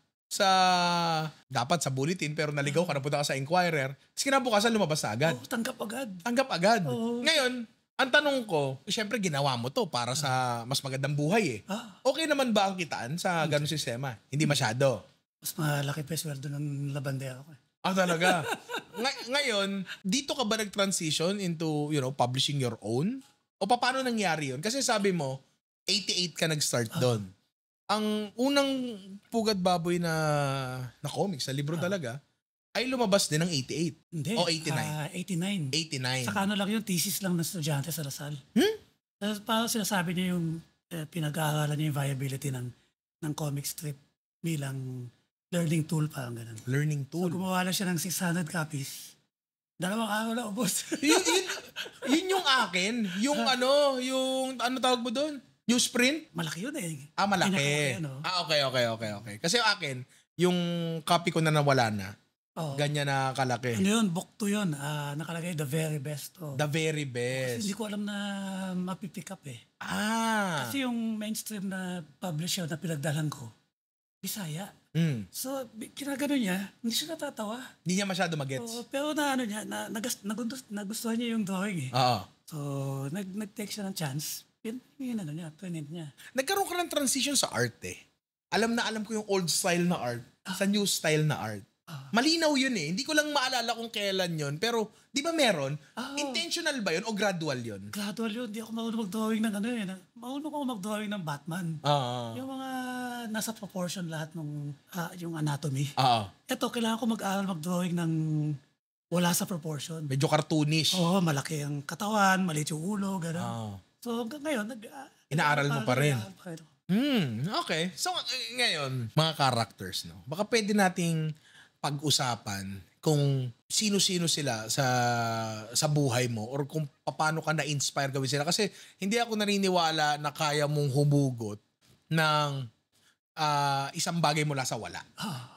Speaker 1: dapat sa bulletin, pero naligaw ka, napunta ka sa Inquirer. Tapos kinabukasan, lumabas na agad.
Speaker 3: Tanggap agad.
Speaker 1: Tanggap agad.
Speaker 3: Oo.
Speaker 1: Ngayon, ang tanong ko, syempre ginawa mo to para sa mas magandang buhay Okay naman ba ang kitaan sa ganung sistema? Hindi masyado.
Speaker 3: Mas malaki pa yung sweldo ng labandera ko.
Speaker 1: Talaga? Ngayon, dito ka ba nag-transition into, publishing your own? O paano nangyari yun? Kasi sabi mo, 88 ka nag-start doon. Ang unang Pugad Baboy na comics, na libro talaga, ay lumabas din ng 88.
Speaker 3: Hindi.
Speaker 1: O 89.
Speaker 3: 89.
Speaker 1: 89.
Speaker 3: Saka lang yung thesis lang ng estudyante sa Lasal. Parang sinasabi niya yung pinag-aaralan niya yung viability ng comic strip bilang learning tool, parang ganun.
Speaker 1: Learning tool.
Speaker 3: So gumawa lang siya ng 600 copies. 2 araw na ubos.
Speaker 1: yun yung akin. Yung ano tawag mo doon? Newsprint?
Speaker 3: Malaki yun eh.
Speaker 1: Malaki.
Speaker 3: Pinaka-malaki, ano?
Speaker 1: Okay. Kasi yung akin, yung copy ko na nawala na, ganyan na kalaki.
Speaker 3: Ano yun? Book 2 yun. Nakalagay the very best.
Speaker 1: The very best.
Speaker 3: Kasi hindi ko alam na mapipick up eh. Kasi yung mainstream na publisher na pinagdalan ko, Bisaya. So, kinagano niya, hindi siya natatawa.
Speaker 1: Hindi niya masyado magets.
Speaker 3: Pero nagustuhan niya yung drawing eh. So, nag-take siya ng chance. Pinit niya.
Speaker 1: Nagkaroon ka ng transition sa art eh. Alam ko yung old style na art sa new style na art. Malinaw yun eh. Hindi ko lang maalala kung kailan yun. Pero, di ba meron? Intentional ba yun o gradual yun?
Speaker 3: Gradual yun. Di ako marunong mag-drawing ng marunong ako mag-drawing ng Batman. Yung mga nasa proportion lahat ng yung anatomy. Ito, kailangan ko mag-aral mag-drawing ng wala sa proportion.
Speaker 1: Medyo cartoonish.
Speaker 3: Malaki ang katawan, maliit yung ulo, gano'n. So, ngayon,
Speaker 1: inaaral mo pa rin. Okay. So, ngayon, mga characters, no? Baka pwede nating pag-usapan kung sino-sino sila sa buhay mo or kung paano ka na-inspire gawin sila. Kasi hindi ako naniniwala na kaya mong humugot ng isang bagay mula sa wala.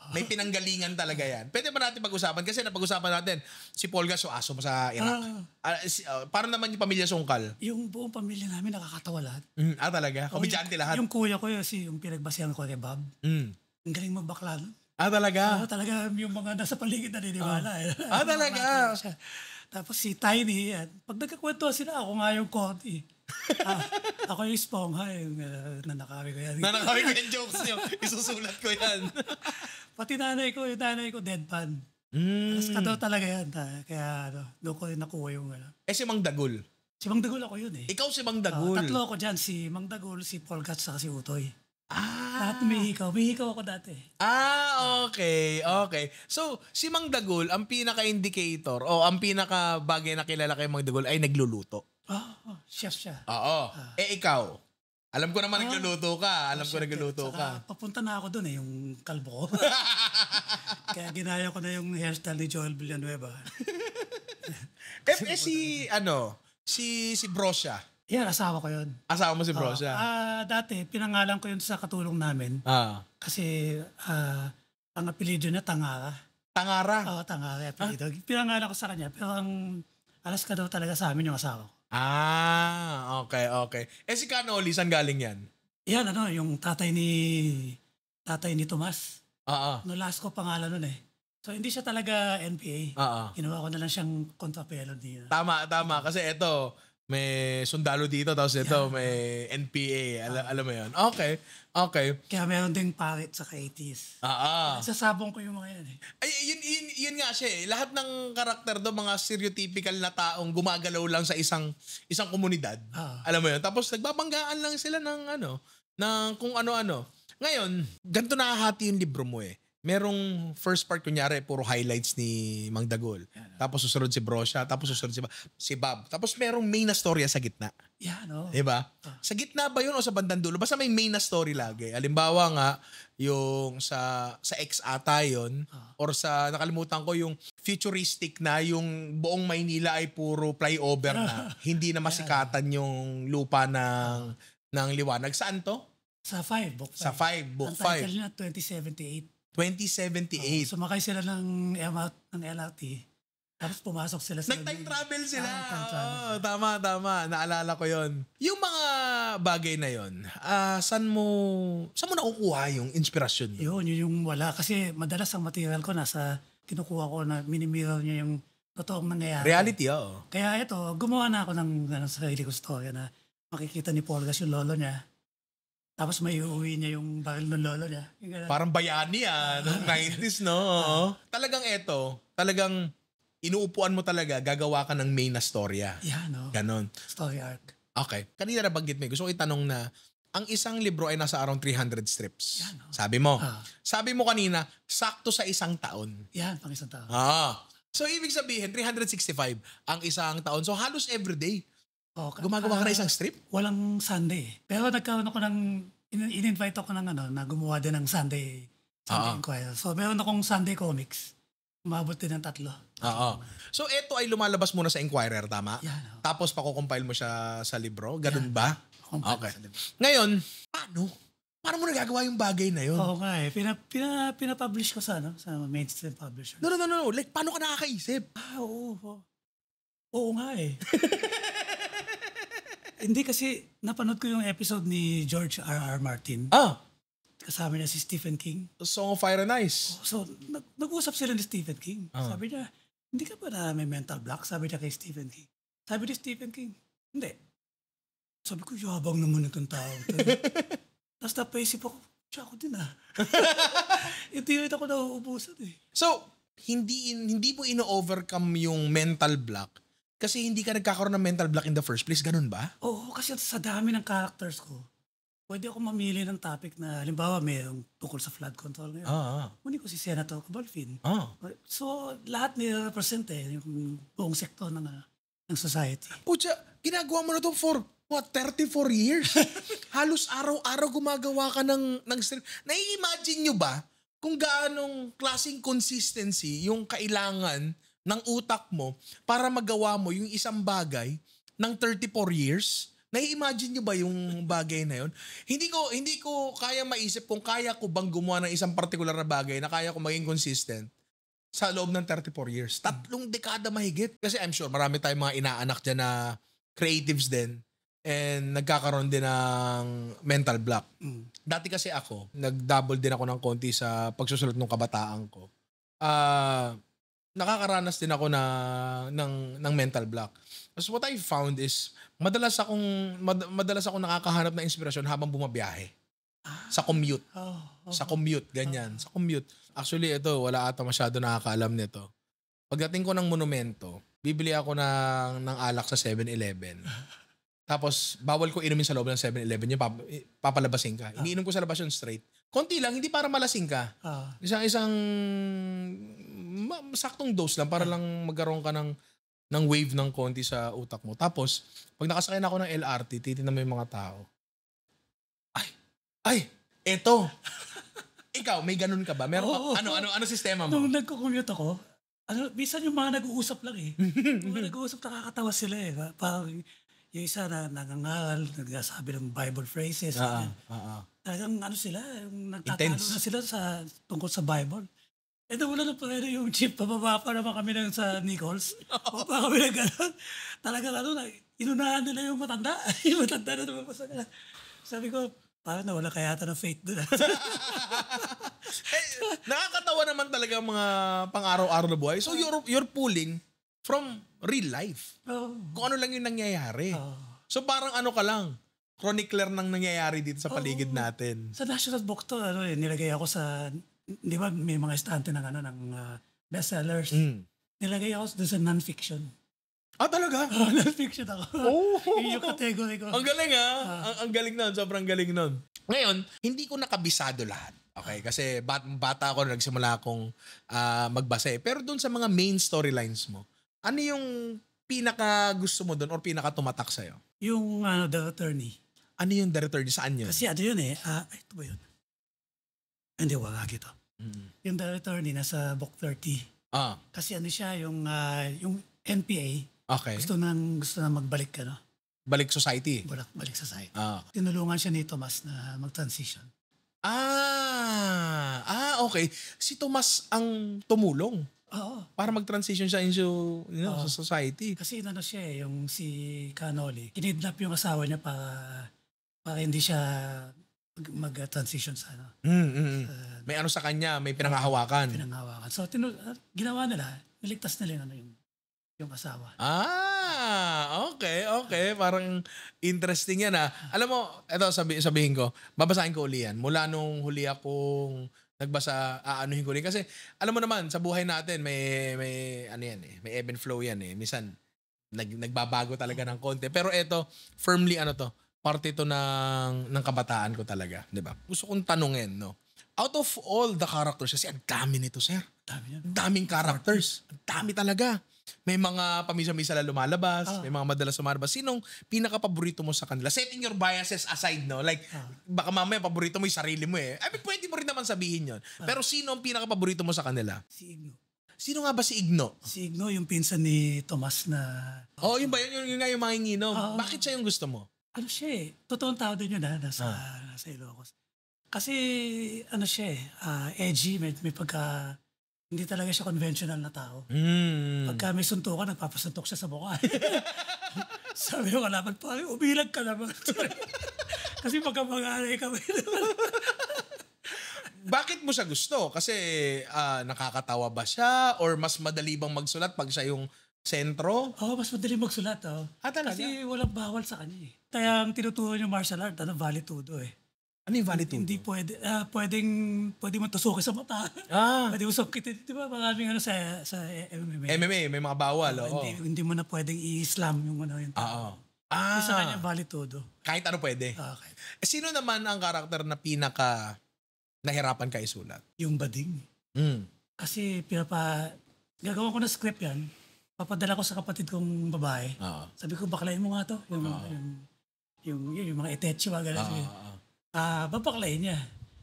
Speaker 1: May pinanggalingan talaga yan. Pwede ba natin pag-usapan? Kasi napag-usapan natin, si Paul Gas, aso mo sa Iraq. Parang naman yung pamilya Sungkal.
Speaker 3: Yung buong pamilya namin nakakatawa lahat.
Speaker 1: Talaga? Komedyante lahat?
Speaker 3: Yung kuya ko yung pinagbasihan ko kay Bob. Ang galing magbakla.
Speaker 1: Talaga?
Speaker 3: Talaga yung mga nasa paligid na niniwala.
Speaker 1: Talaga?
Speaker 3: Tapos si Tiny, pag nagkakwento sila, ako nga yung Conti. Ako yung Spongha, yung nanakawi ko yan.
Speaker 1: Nanakawi ko yung jokes niyo. Isusulat ko yan.
Speaker 3: Pati yung nanay ko, deadpan. Alas ka daw talaga yan. Kaya doon ko rin nakuha yung
Speaker 1: si Mang Dagul?
Speaker 3: Si Mang Dagul ako yun eh.
Speaker 1: Ikaw si Mang Dagul?
Speaker 3: Tatlo ako dyan, si Mang Dagul, si Paul Katz, saka si Utoy. Lahat may hikaw. May hikaw ako dati.
Speaker 1: Okay. So, si Mang Dagul, ang pinaka-indicator o ang pinaka-bagay na kilala kay Mang Dagul ay nagluluto.
Speaker 3: Chef siya.
Speaker 1: Oo. Ikaw? Alam ko naman nagluluto ka.
Speaker 3: Papunta na ako dun yung kalbo ko. Kaya ginaya ko na yung hairstyle ni Joel Villanueva. Si Brosya.
Speaker 1: Yan,
Speaker 3: asawa ko yun.
Speaker 1: Asawa mo si Brosya?
Speaker 3: Dati, pinangalan ko yun sa katulong namin. Kasi ang apelido niya, Tangara.
Speaker 1: Tangara?
Speaker 3: Oo, Tangara apelido. Pinangalan ko sa kanya. Pero ang alas ka daw talaga sa amin yung asawa ko.
Speaker 1: Okay. Si Canoli, saan galing yan?
Speaker 3: Yan, yung tatay ni Tomas. Last ko pangalan nun eh. So, hindi siya talaga NPA. Ginawa ko na lang siyang kontrapelo niya.
Speaker 1: Tama. Kasi ito, may sundalo dito, tapos ito, may NPA. Alam mo yun? Okay.
Speaker 3: Kaya meron ding parit sa 80s. Sasabong ko yung mga yan eh.
Speaker 1: Ay, yun nga siya eh. Lahat ng karakter do, mga stereotypical na taong gumagalaw lang sa isang komunidad. Alam mo yun? Tapos nagbabanggaan lang sila ng kung ano-ano. Ngayon, ganito nakahati yung libro mo eh. Merong first part, kunyari, puro highlights ni Mang Dagul. Tapos susunod si Brosya, tapos susunod si Bob. Tapos merong main na storya sa gitna. Diba? Sa gitna ba yun o sa bandang dulo? Basta may main na story lagi. Halimbawa nga, yung sa X ata yun, or sa, nakalimutan ko, yung futuristic na, yung buong Maynila ay puro flyover na. Hindi na masikatan yung lupa ng liwanag. Saan to?
Speaker 3: Sa 5, book 5.
Speaker 1: Sa 5, book 5.
Speaker 3: Ang title niya, 2078.
Speaker 1: 2078.
Speaker 3: Sumakay sila ng LRT. Tapos pumasok sila sa...
Speaker 1: Nag-time travel sila. Tama. Naalala ko yon. Yung mga
Speaker 5: bagay na yon, saan mo nakukuha yung inspirasyon?
Speaker 3: Yun yung wala. Kasi madalas ang material ko kinukuha ko na minimirror niya yung totoong nangyayari.
Speaker 5: Reality, oo.
Speaker 3: Kaya ito, gumawa na ako ng sarili ko storya na makikita ni Polgas yung lolo niya. Tapos may uuwi niya yung baril ng lolo niya.
Speaker 5: Parang bayani noong 90s, no? Oo. Talagang inuupuan mo talaga, gagawa ka ng main na storya.
Speaker 3: Yeah, no?
Speaker 5: Ganon.
Speaker 3: Story arc.
Speaker 5: Okay. Kanina nabanggit mo, gusto ko itanong na, ang isang libro ay nasa around 300 strips.
Speaker 3: Yan, no?
Speaker 5: Sabi mo.
Speaker 3: Ah.
Speaker 5: Sabi mo kanina, sakto sa isang taon.
Speaker 3: Yan, pang isang tao.
Speaker 5: So, ibig sabihin, 365 ang isang taon. So, halos everyday.
Speaker 3: Okay.
Speaker 5: Gumagawa ka na isang strip?
Speaker 3: Walang Sunday. Pero nagkaroon ako in-invite ako na gumawa din ng Sunday Inquirer. So, meron akong Sunday comics. Umabot din ng 3.
Speaker 5: Oo. So, ito ay lumalabas muna sa Inquirer, tama?
Speaker 3: Yan, no?
Speaker 5: Tapos, pakukompile mo siya sa libro? Ganun ba? Okay.
Speaker 3: Sa libro.
Speaker 5: Ngayon, paano mo nagagawa yung bagay na yun?
Speaker 3: Oo nga eh. Pinapublish ko sa mainstream publisher.
Speaker 5: No. Like, paano ka nakakaisip?
Speaker 3: Oo. Oo nga eh. Hindi kasi napanood ko yung episode ni George R.R. Martin. Kasama niya si Stephen King.
Speaker 5: Song of Fire and Ice.
Speaker 3: So, nag-usap sila ni Stephen King. Sabi niya, hindi ka ba na may mental block? Sabi niya kay Stephen King. Sabi ni Stephen King, hindi. Sabi ko, yabang naman itong tao. Tapos napaisip ako, siya ako din Hindi rin ako nauubusan eh.
Speaker 5: So, hindi mo ino-overcome yung mental block kasi hindi ka nagkakaroon ng mental block in the first place. Ganun ba?
Speaker 3: Oo, kasi sa dami ng characters ko, pwede ako mamili ng topic na, halimbawa, mayroong tungkol sa flood control ngayon. Muni ko si Senator Cabalfin. So, lahat nire-represent yung buong sektor ng society.
Speaker 5: Pucha, ginagawa mo na to for 34 years? Halos araw-araw gumagawa ka ng strip. Nai-imagine nyo ba kung gaanong klaseng consistency yung kailangan ng utak mo para magawa mo yung isang bagay ng 34 years? Nai-imagine nyo ba yung bagay na yun? Hindi ko kaya maisip kung kaya ko bang gumawa ng isang particular na bagay na kaya ko maging consistent sa loob ng 34 years. 3 dekada mahigit. Kasi I'm sure marami tayong mga inaanak dyan na creatives din and nagkakaroon din ng mental block. Dati kasi ako, nag-double din ako ng konti sa pagsusulat ng kabataan ko. Nakakaranas din ako ng mental block. So what I found is madalas akong nakakahanap ng inspirasyon habang bumabiyahe. Sa commute. Sa commute, ganyan. Sa commute. Actually, ito, wala ata masyado nakakaalam nito. Pagdating ko ng monumento, bibili ako ng alak sa 7-Eleven. Tapos, bawal ko inumin sa loob ng 7-Eleven. Yung papalabasin ka. Iniinom ko sa labas yun straight. Konti lang, hindi para malasing ka. Isang saktong dose lang para lang magkaroon ka ng wave ng konti sa utak mo. Tapos, pag nakasakay na ako ng LRT, titignan mo yung mga tao. Ay, eto. Ikaw, may ganun ka ba? Meron ka, ano sistema mo?
Speaker 3: Nung nagko-commute ako, minsan yung mga nag-uusap lang eh. Yung mga nag-uusap, nakakatawa sila eh. Parang yung isa na nangangaral, nagsasabi ng Bible phrases. Talagang sila, yung nagtatalo na sila tungkol sa Bible. Wala na pala yung jeep, pababa pa naman kami sa Nichols. Pa kami na gano'n. Talagang inunahan nila yung matanda. Yung matanda na naman pa sa kanila. Sabi ko, parang nawala kaya ata ng faith doon.
Speaker 5: Nakakatawa naman talaga ang mga pang-araw-araw na buhay. So you're pulling from real life. Kung ano lang yung nangyayari. So parang ka lang, chronicler ng nangyayari dito sa paligid natin.
Speaker 3: Sa National Book to, nilagay ako sa, di ba may mga estante ng bestsellers. Nilagay ako doon sa non-fiction.
Speaker 5: Talaga?
Speaker 3: Non-fiction ako. Yung category ko.
Speaker 5: Ang galing ang galing nun. Sobrang galing nun. Ngayon, hindi ko nakabisado lahat. Okay? Kasi bata ako, nagsimula akong magbasa eh. Pero doon sa mga main storylines mo, ano yung pinaka gusto mo doon or pinaka tumatak sa'yo?
Speaker 3: Yung The Attorney.
Speaker 5: Ano yung The Attorney? Saan yun?
Speaker 3: Kasi yun eh. Ito ba yun? Hindi, wala ito. Yung The Attorney nasa book 30. Kasi siya, yung NPA.
Speaker 5: Okay.
Speaker 3: Gusto na magbalik
Speaker 5: Balik society.
Speaker 3: Balik society. Tinulungan siya ni Tomas na mag-transition.
Speaker 5: Okay. Si Tomas ang tumulong. Para mag-transition siya into sa society.
Speaker 3: Kasi siya yung si Cannoli. Kinidnap yung asawa niya para para hindi siya mag-transition sa ano,
Speaker 5: May ano sa kanya, may pinanghahawakan.
Speaker 3: pinanghawakan. So, ginawa nila, niligtas nila yung, ano, yung asawa.
Speaker 5: Okay. Parang interesting yan Alam mo, eto sabihin ko, babasahin ko uli yan. Mula nung huli akong nagbasa, aanuhin ko rin. Kasi alam mo naman, sa buhay natin, may ano yan may ebb and flow yan Minsan, nagbabago talaga ng konti. Pero eto, firmly parte ito ng kabataan ko talaga. Diba? Gusto kong tanungin, no? Out of all the characters, kasi ang dami nito, sir. Ang daming characters. Ang dami talaga. May mga pamisa-misa na lumalabas, may mga madalas lumalabas. Sinong pinaka-paborito mo sa kanila? Setting your biases aside, no? Like, baka mamaya paborito mo yung sarili mo I mean, pwede mo rin naman sabihin yon. Pero sino ang pinaka-paborito mo sa kanila?
Speaker 3: Si Igno.
Speaker 5: Sino nga ba si Igno?
Speaker 3: Si Igno, yung pinsan ni Tomas na...
Speaker 5: Yun ba? Yun nga yung mga nginom. Bakit siya yung gusto mo?
Speaker 3: Ano siya totoong tao din yun nasa Ilocos. Kasi ano siya edgy, may pagka... Hindi talaga siya conventional na tao. Pagka may suntukan, nagpapasuntok siya sa mukha. Sabi ko kalaban, pare, umilag ka naman. Kasi pagka mga kami
Speaker 5: Bakit mo siya gusto? Kasi nakakatawa ba siya? Or mas madali bang magsulat pag siya yung sentro?
Speaker 3: Mas madali magsulat.
Speaker 5: Talaga?
Speaker 3: Kasi walang bawal sa kanya Kaya ang tinuturo niyo martial art, vale tudo
Speaker 5: Ano yung valid
Speaker 3: Hindi pwede, pwede mo tusukin sa mata. Pwede mo sukitin. Di ba maraming sa MMA?
Speaker 5: MMA, may mga bawal.
Speaker 3: Hindi mo na pwedeng i-slam yung yung tao. Sa kanya, vale todo.
Speaker 5: Kahit ano pwede.
Speaker 3: Okay.
Speaker 5: Sino naman ang karakter na pinaka nahirapan ka isulat?
Speaker 3: Yung bading. Kasi gagawa ko na script yan. Papadala ko sa kapatid kong babae. Sabi ko, baklayin mo nga to. Yung mga etechi, mga gano'n. Babaklayin niya.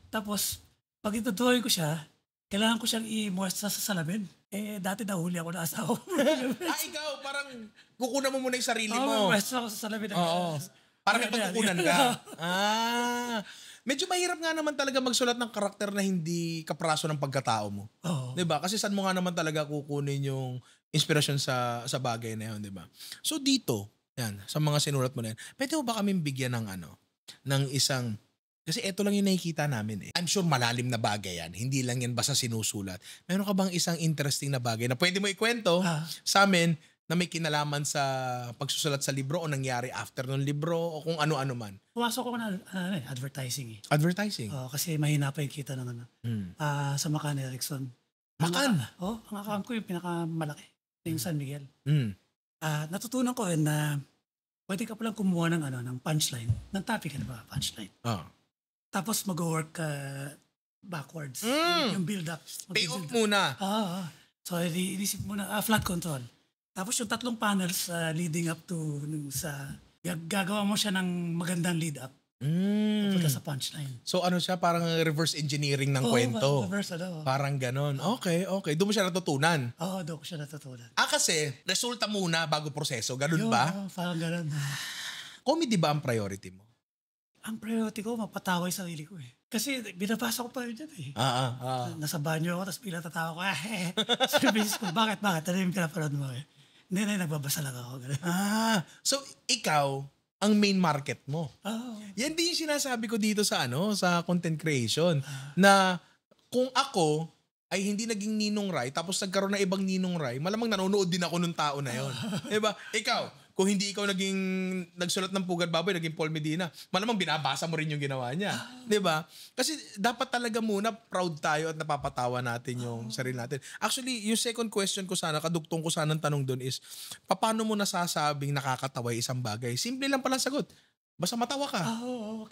Speaker 3: Tapos, pag itutulong ko siya, kailangan ko siyang i-muestra sa salamin. Dati nahuli ako na asawa.
Speaker 5: Ikaw, parang kukunan mo muna yung sarili mo.
Speaker 3: Muestra ko sa salamin.
Speaker 5: Parang ipagkukunan ka. Medyo mahirap nga naman talaga magsulat ng karakter na hindi kapraso ng pagkatao mo. Diba? Kasi saan mo nga naman talaga kukunin yung inspirasyon sa bagay na yun, diba? So dito, yan, sa mga sinulat mo na yan, pwede mo ba kaming bigyan ng isang... Kasi eto lang yung nakikita namin I'm sure malalim na bagay yan. Hindi lang yan basta sinusulat. Meron ka bang isang interesting na bagay na pwede mo ikwento sa amin na may kinalaman sa pagsusulat sa libro o nangyari after ng libro o kung ano-ano man?
Speaker 3: Pumasok ko na advertising
Speaker 5: Advertising?
Speaker 3: Kasi mahina pa yung kita ng sa Macan Erickson.
Speaker 5: Macan?
Speaker 3: Ang account ko yung pinakamalaki. Yung San Miguel. Natutunan ko na pwede ka palang kumuha ng punchline. Ng topic, punchline. Tapos mag-work backwards. Yung build-up.
Speaker 5: Pay off muna.
Speaker 3: So, inisip muna, flat control. Tapos yung 3 panels leading up to, gagawa mo siya ng magandang lead-up. Punta sa punchline.
Speaker 5: So ano siya, parang reverse engineering ng kwento.
Speaker 3: Reverse,
Speaker 5: Parang ganon. Okay. Doon mo siya natutunan.
Speaker 3: Doon ko siya natutunan.
Speaker 5: Kasi, resulta muna bago proseso. Ganun ba?
Speaker 3: Parang ganon.
Speaker 5: Comedy ba ang priority mo?
Speaker 3: Ang priority ko, mapatawa yung sarili ko Kasi binabasa ko pa rin dyan Nasa banyo ako, tapos bigla tatawa ko. Sabi ko, bakit? Ano yung pinapanood mo Hindi, nagbabasa lang ako.
Speaker 5: So ikaw, ang main market mo. Yan din yung sinasabi ko dito sa content creation. Na kung ako ay hindi naging Ninong Rai, tapos nagkaroon na ibang Ninong Rai, malamang nanonood din ako nung tao na yon. Diba? Ikaw, kung hindi ikaw nagsulat ng Pugad Baboy, naging Paul Medina, malamang binabasa mo rin yung ginawa niya. Diba? Kasi dapat talaga muna proud tayo at napapatawa natin yung sarili natin. Actually, yung second question ko sana, kadugtong ko sana ng tanong doon is, paano mo nasasabing nakakatawa isang bagay? Simple lang pala sagot. Basta matawa ka.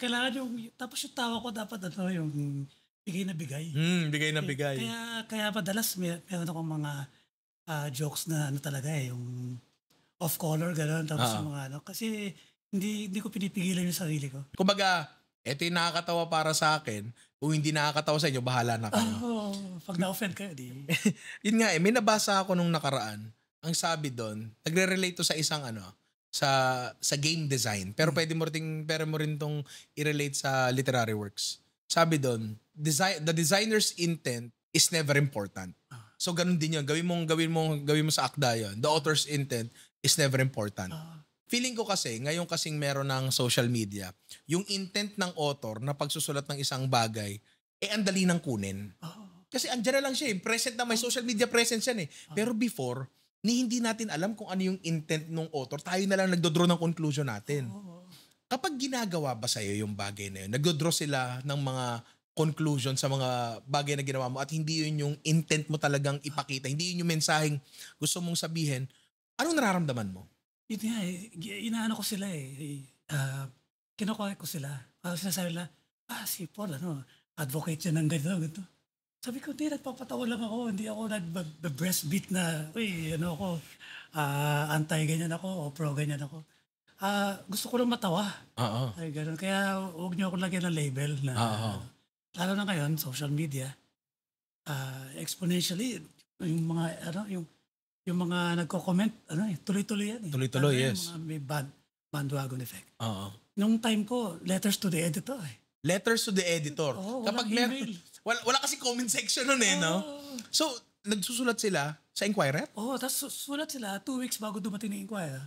Speaker 3: Kailangan tapos yung tawa ko dapat yung bigay na bigay.
Speaker 5: Bigay na bigay.
Speaker 3: Kaya madalas meron akong mga jokes na talaga yung off-color, gano'n. Tapos yung mga kasi hindi ko pinipigilan yung sarili ko.
Speaker 5: Kumbaga, eto yung nakakatawa para sa akin. Kung hindi nakakatawa sa inyo, bahala na kayo.
Speaker 3: Pag na-offend kayo, di.
Speaker 5: Yun nga may nabasa ako nung nakaraan. Ang sabi doon, nagre-relate to sa isang sa game design. Pero pwede mo rin tong i-relate sa literary works. Sabi doon, the designer's intent is never important. So ganun din yun. Gawin mo sa akda yun. The author's intent is never important. feeling ko kasi, ngayon kasing meron ng social media, yung intent ng author na pagsusulat ng isang bagay, ang dali nang kunin. Kasi andyan na lang siya present na, may social media presence yan Pero before, hindi natin alam kung ano yung intent ng author. Tayo na lang nagdodraw ng conclusion natin. Kapag ginagawa ba sa'yo yung bagay na yun, nagdodraw sila ng mga conclusion sa mga bagay na ginawa mo at hindi yun yung intent mo talagang ipakita, hindi yun yung mensaheng gusto mong sabihin, anong nararamdaman mo?
Speaker 3: Yun nga inaano ko sila kinukuha ko sila. Sinasabi nila, si Paul, advocate siya ng ganito. Sabi ko, hindi, nagpapatawa lang ako. Hindi ako nag-breastbeat na, anti-ganyan ako o pro-ganyan ako. Gusto ko lang matawa. Ay, ganun. Kaya huwag niyo ako lagyan ng label na, lalo na ngayon, social media, exponentially, yung mga, yung mga nagko-comment, tuloy-tuloy yan.
Speaker 5: Tuloy-tuloy, yes.
Speaker 3: Yung mga may bandwagon effect.
Speaker 5: Nung
Speaker 3: time ko, letters to the editor.
Speaker 5: Letters to the editor. Kapag
Speaker 3: email.
Speaker 5: Wala kasi comment section nun no? So, nagsusulat sila sa Inquirer?
Speaker 3: Tapos sulat sila 2 weeks bago dumating ng Inquirer.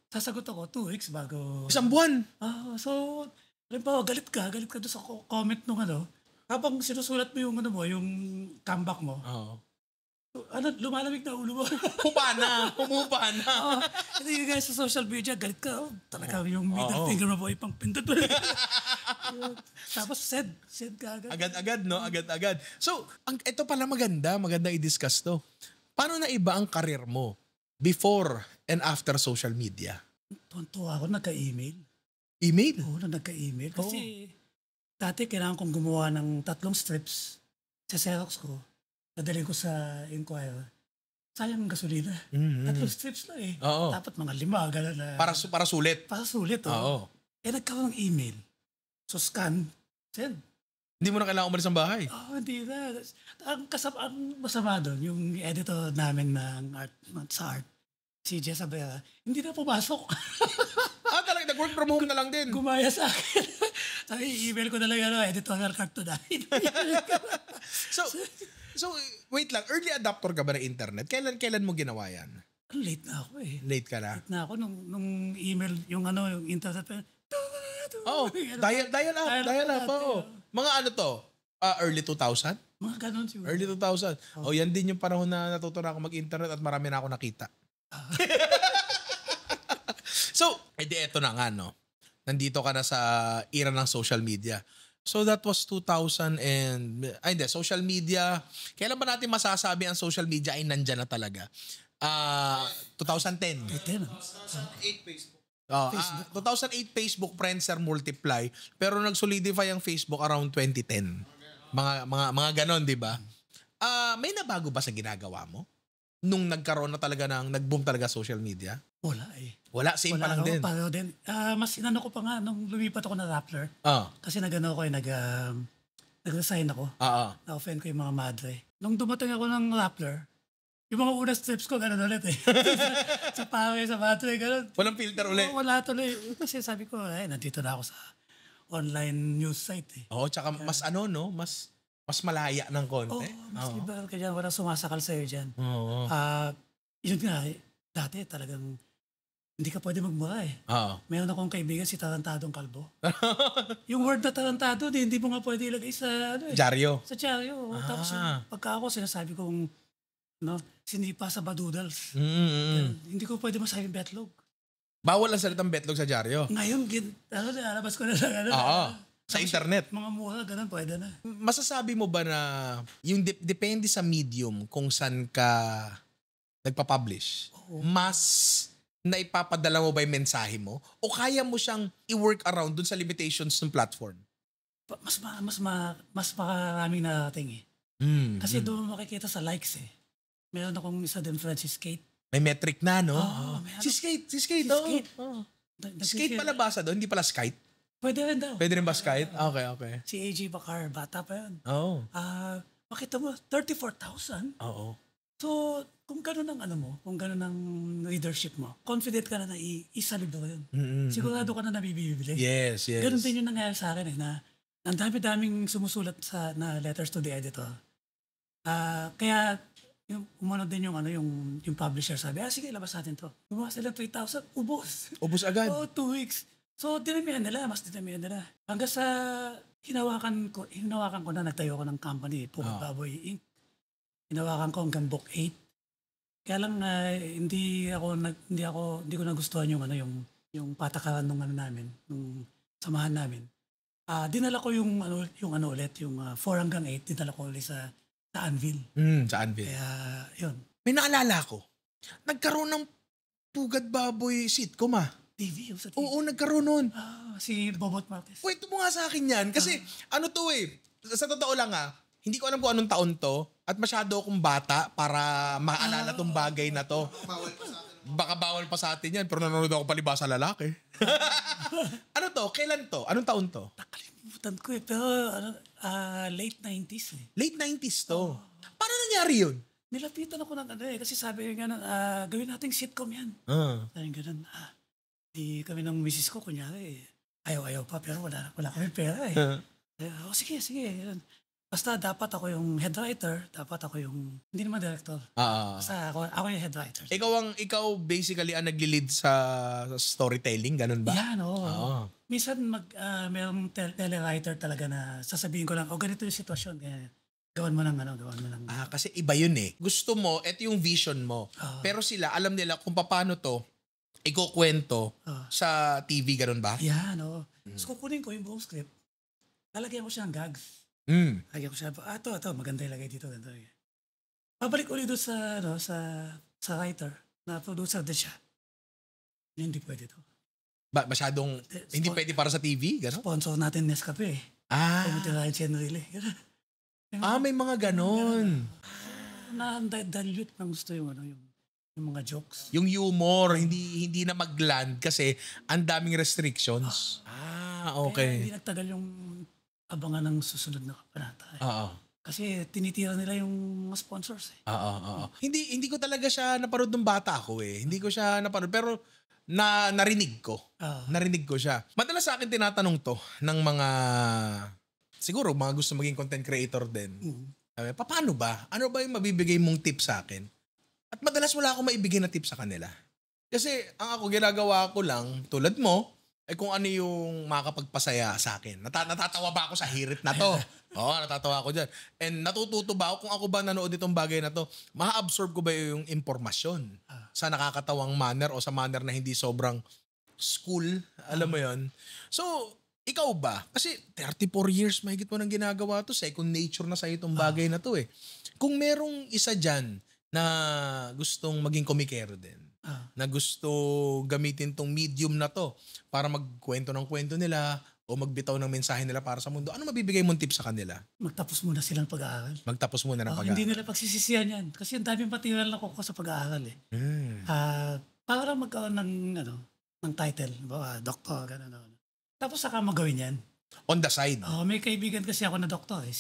Speaker 3: Sasagot ako 2 weeks bago.
Speaker 5: Isang buwan?
Speaker 3: So, halimbawa, galit ka doon sa comment nung habang sinusulat mo yung comeback mo. Lumalamig na ulo mo.
Speaker 5: Pumupa na.
Speaker 3: Hindi guys sa social media, galit ka. Talaga yung middle finger mo po ipang pindot. Tapos said ka agad.
Speaker 5: Agad-agad, no? Agad-agad. So, ito pala maganda i-discuss to. Paano na iba ang karir mo before and after social media?
Speaker 3: Tuwan-tuwa ako, nagka-email.
Speaker 5: Email?
Speaker 3: Oo, nagka-email. Kasi dati kailangan kong gumawa ng 3 strips sa Xerox ko. Nadali ko sa Inquirer. Sayang ang gasolina. 3 strips na Dapat mga 5, gano'n na.
Speaker 5: Para sulit.
Speaker 3: Para sulit, nagkaroon ng email. So scan, send.
Speaker 5: Hindi mo na kailangan umalis ng bahay?
Speaker 3: Hindi na. Ang masama doon, yung editor namin ng art, si Jess Abera, hindi na pumasok.
Speaker 5: Talaga, nag-work from home na lang din.
Speaker 3: Gumaya sa akin. Sabi, email ko na lang, editorial card to dahil.
Speaker 5: So, wait lang. Early adopter ka ba ng internet? Kailan mo ginawa yan?
Speaker 3: Late na ako
Speaker 5: Late ka na?
Speaker 3: Late na ako nung email, yung internet.
Speaker 5: Dial up. Mga early 2000?
Speaker 3: Mga ganun siguro.
Speaker 5: Early 2000. Yan din yung panahon na natuto na ako mag-internet at marami na ako nakita. So, eto na nga, no? Nandito ka na sa era ng social media. So that was 2000 social media. Kailan ba natin masasabi ang social media ay nandyan na talaga? 2010.
Speaker 4: 2008 Facebook.
Speaker 5: 2008 Facebook Friendster Multiply, pero nag-solidify ang Facebook around 2010. Mga ganon, 'di ba? May nabago ba sa ginagawa mo nung nagkaroon na talaga nag-boom talaga social media? Wala, same pa lang din.
Speaker 3: Pareho din. Mas inano ko pa nga nung lumipat ako na Rappler. Kasi nag-resign ako. Na-offend ko yung mga madre. Nung dumating ako ng Rappler, yung mga unang strips ko, gano'n ulit sa pangay, sa madre, gano'n.
Speaker 5: Walang filter ulit?
Speaker 3: Wala tuloy. Kasi sabi ko, nandito na ako sa online news site
Speaker 5: tsaka mas mas malaya ng konti.
Speaker 3: Mas liberal ka dyan. Walang sumasakal sa'yo dyan. Yun nga, dati talagang hindi ka pwede magmura Meron akong kaibigan si Tarantadong Kalbo. Yung word na tarantado, hindi mo nga pwede ilagay sa
Speaker 5: dyaryo.
Speaker 3: Sa dyaryo. Tapos pagka ako sinasabi kong sinipa sa badoodles. Hindi ko pwede masabing betlog.
Speaker 5: Bawal ang salitang betlog sa dyaryo.
Speaker 3: Ngayon, nalabas ko na lang.
Speaker 5: Sa internet.
Speaker 3: Mga mura, ganun, pwede na.
Speaker 5: Masasabi mo ba na yung depende sa medium kung saan ka nagpa-publish, mas naipapadala mo ba yung mensahe mo? O kaya mo siyang i-work around dun sa limitations ng platform?
Speaker 3: Mas maraming narating Kasi doon makikita sa likes Meron akong isa din, Francis Kate.
Speaker 5: May metric na, no? Si Skate. Skate pala basa doon, hindi pala Skite?
Speaker 3: Pwede rin daw.
Speaker 5: Pwede rin ba Skite? Okay.
Speaker 3: Si AJ Bacar, bata pa yun. Makita mo, 34,000. So, kung gano'n kung gano'n ang leadership mo, confident ka na isa libro yun. Sigurado ka na nabibili.
Speaker 5: Yes.
Speaker 3: Gano'n din yung nangyari sa akin na ang dami-daming sumusulat na letters to the editor. Kaya yung umano din yung yung publisher sabi, sige, labas natin to. Gumawa sila 3,000, ubos.
Speaker 5: Ubus agad.
Speaker 3: 2 weeks. So, mas dinamihan nila. Hanggang sa hinawakan ko na, nagtayo ko ng company, Pugad Baboy Inc. Hinawakan ko hanggang book 8. Kaya lang, hindi ko nagustuhan yung patakaran ng namin, yung samahan namin. Dinala ko yung 4 hanggang 8, dinala ko ulit sa Anvil.
Speaker 5: Sa Anvil.
Speaker 3: Kaya, yun.
Speaker 5: May naalala ko. Nagkaroon ng Pugad Baboy sitcom
Speaker 3: TV, sa TV.
Speaker 5: Oo, nagkaroon nun.
Speaker 3: Si Bobot Marquez.
Speaker 5: Kwento mo nga sa akin yan. Kasi sa totoo lang hindi ko alam kung anong taon to at masyado akong bata para maalala tong bagay na to. Baka bawal pa sa atin yan, pero nanonood ako palibasa lalaki. Ano to? Kailan to? Anong taon to?
Speaker 3: Nakalimutan ko pero late 90s eh.
Speaker 5: Late 90s to. Paano nangyari yun?
Speaker 3: Nilapitan ako ng kasi sabi nga gawin nating sitcom yan. Sabi ganun, di kami ng misis ko, kunyari, ayaw pa, pero wala kami pera eh. Sige. Ganun. Basta dapat ako yung head writer, dapat ako yung, hindi naman director. Basta ako yung head writer.
Speaker 5: Ikaw basically ang nagli-lead sa storytelling, ganun ba?
Speaker 3: Yan, oo. Minsan mayroong telewriter talaga na sasabihin ko lang, ganito yung sitwasyon. Gawan mo ng
Speaker 5: Kasi iba yun eh. Gusto mo, eto yung vision mo. Pero sila, alam nila kung paano to ikukwento sa TV, ganun ba?
Speaker 3: Yan, oo. So kukunin ko yung buong script, lalagyan ko siya ng gags. Lagyan ko siya, ito, maganda ilagay dito. Pabalik ulit doon sa writer, na producer din siya. Hindi pwede to.
Speaker 5: Masyadong, hindi pwede para sa TV, gano'n?
Speaker 3: Sponsor natin Nescafe. Pumunta na yung Chenrille.
Speaker 5: May mga ganon.
Speaker 3: Na-dilute ng gusto yung mga jokes.
Speaker 5: Yung humor, hindi na mag-land kasi ang daming restrictions. Okay.
Speaker 3: Kaya hindi nagtagal yung abangan ng susunod na kabanata. Kasi tinitira nila yung mga sponsors eh.
Speaker 5: Hindi ko talaga siya napanood nung bata ako eh. Hindi ko siya napanood. Pero narinig ko. Narinig ko siya. Madalas sa akin tinatanong to ng mga, siguro mga gusto maging content creator din. Paano ba? Ano ba yung mabibigay mong tip sa akin? At madalas wala akong maibigay na tip sa kanila. Kasi ang ako ginagawa ko lang, tulad mo, kung ano yung makakapagpasaya sa akin. Natatawa ba ako sa hirit na to? Natatawa ako dyan. And natututo ba ako kung ako ba nanood itong bagay na to? Ma-absorb ko ba yung impormasyon sa nakakatawang manner o sa manner na hindi sobrang school? Alam mo yon. So, ikaw ba? Kasi 34 years mahigit mo nang ginagawa to. Second nature na sa'yo itong bagay na to eh. Kung merong isa dyan na gustong maging komikero din, na gusto gamitin tong medium na to para magkwento ng kwento nila o magbitaw ng mensahe nila para sa mundo, ano mabibigay mong tips sa kanila?
Speaker 3: Magtapos muna silang pag-aaral.
Speaker 5: Magtapos muna ng pag-aaral.
Speaker 3: Hindi nila pagsisisihan yan. Kasi ang daming material na kukuha sa pag-aaral eh. Para magkaroon ng title, doktor, gano'n. Tapos saka magawin yan.
Speaker 5: On the side.
Speaker 3: May kaibigan kasi ako na doktor eh.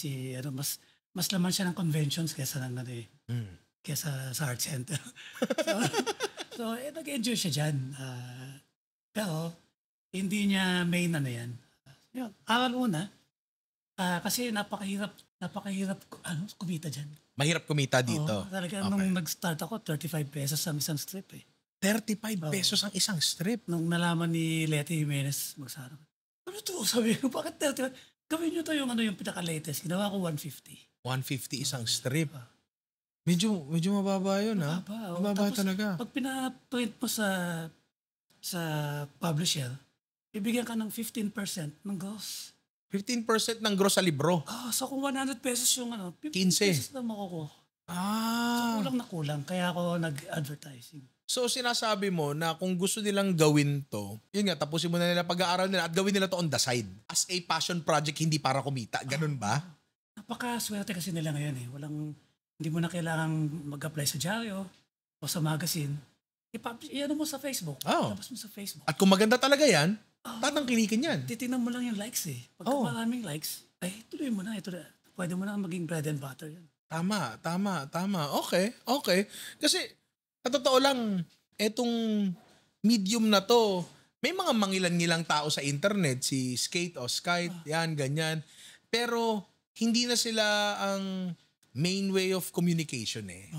Speaker 3: Mas laman siya ng conventions kesa kesa sa art center. So nag-enjoy siya dyan. Pero, hindi niya main yan. Aral muna. Kasi napakahirap kumita dyan.
Speaker 5: Mahirap kumita dito.
Speaker 3: Talaga, nung nag-start ako, 35 pesos ang isang strip eh.
Speaker 5: 35 pesos ang isang strip?
Speaker 3: Nung nalaman ni Letty Jimenez magsarap. Ano to? Sabi ko, bakit 35? Gawin nyo to yung pinaka-latest. Ginawa ko 150.
Speaker 5: 150 isang strip. Medyo mababa yun, ha? Mababa talaga.
Speaker 3: Pag pinaprint mo sa publisher, bibigyan ka ng 15% ng gross.
Speaker 5: 15% ng gross sa libro?
Speaker 3: So kung 100 pesos yung 15
Speaker 5: 15
Speaker 3: pesos na makukuha. So kulang na kulang, kaya ako nag-advertising.
Speaker 5: So sinasabi mo na kung gusto nilang gawin to, yun nga, tapusin mo na nila pag-aaral nila at gawin nila to on the side. As a passion project, hindi para kumita. Ganun ba?
Speaker 3: Napakaswerte kasi nila ngayon eh. Hindi mo na kailangang mag-apply sa dyaryo o sa magazine. Iyan mo sa Facebook. Tapos mo sa Facebook.
Speaker 5: At kung maganda talaga yan, tatangkilikin yan.
Speaker 3: Titignan mo lang yung likes eh. Pagka maraming likes, tuloy mo na. Ito na. Pwede mo na maging bread and butter yan.
Speaker 5: Tama. Okay. Kasi, sa totoo lang, etong medium na to, may mga mangilan-ngilang tao sa internet, si Skate o Skype, yan, ganyan. Pero, hindi na sila ang main way of communication eh.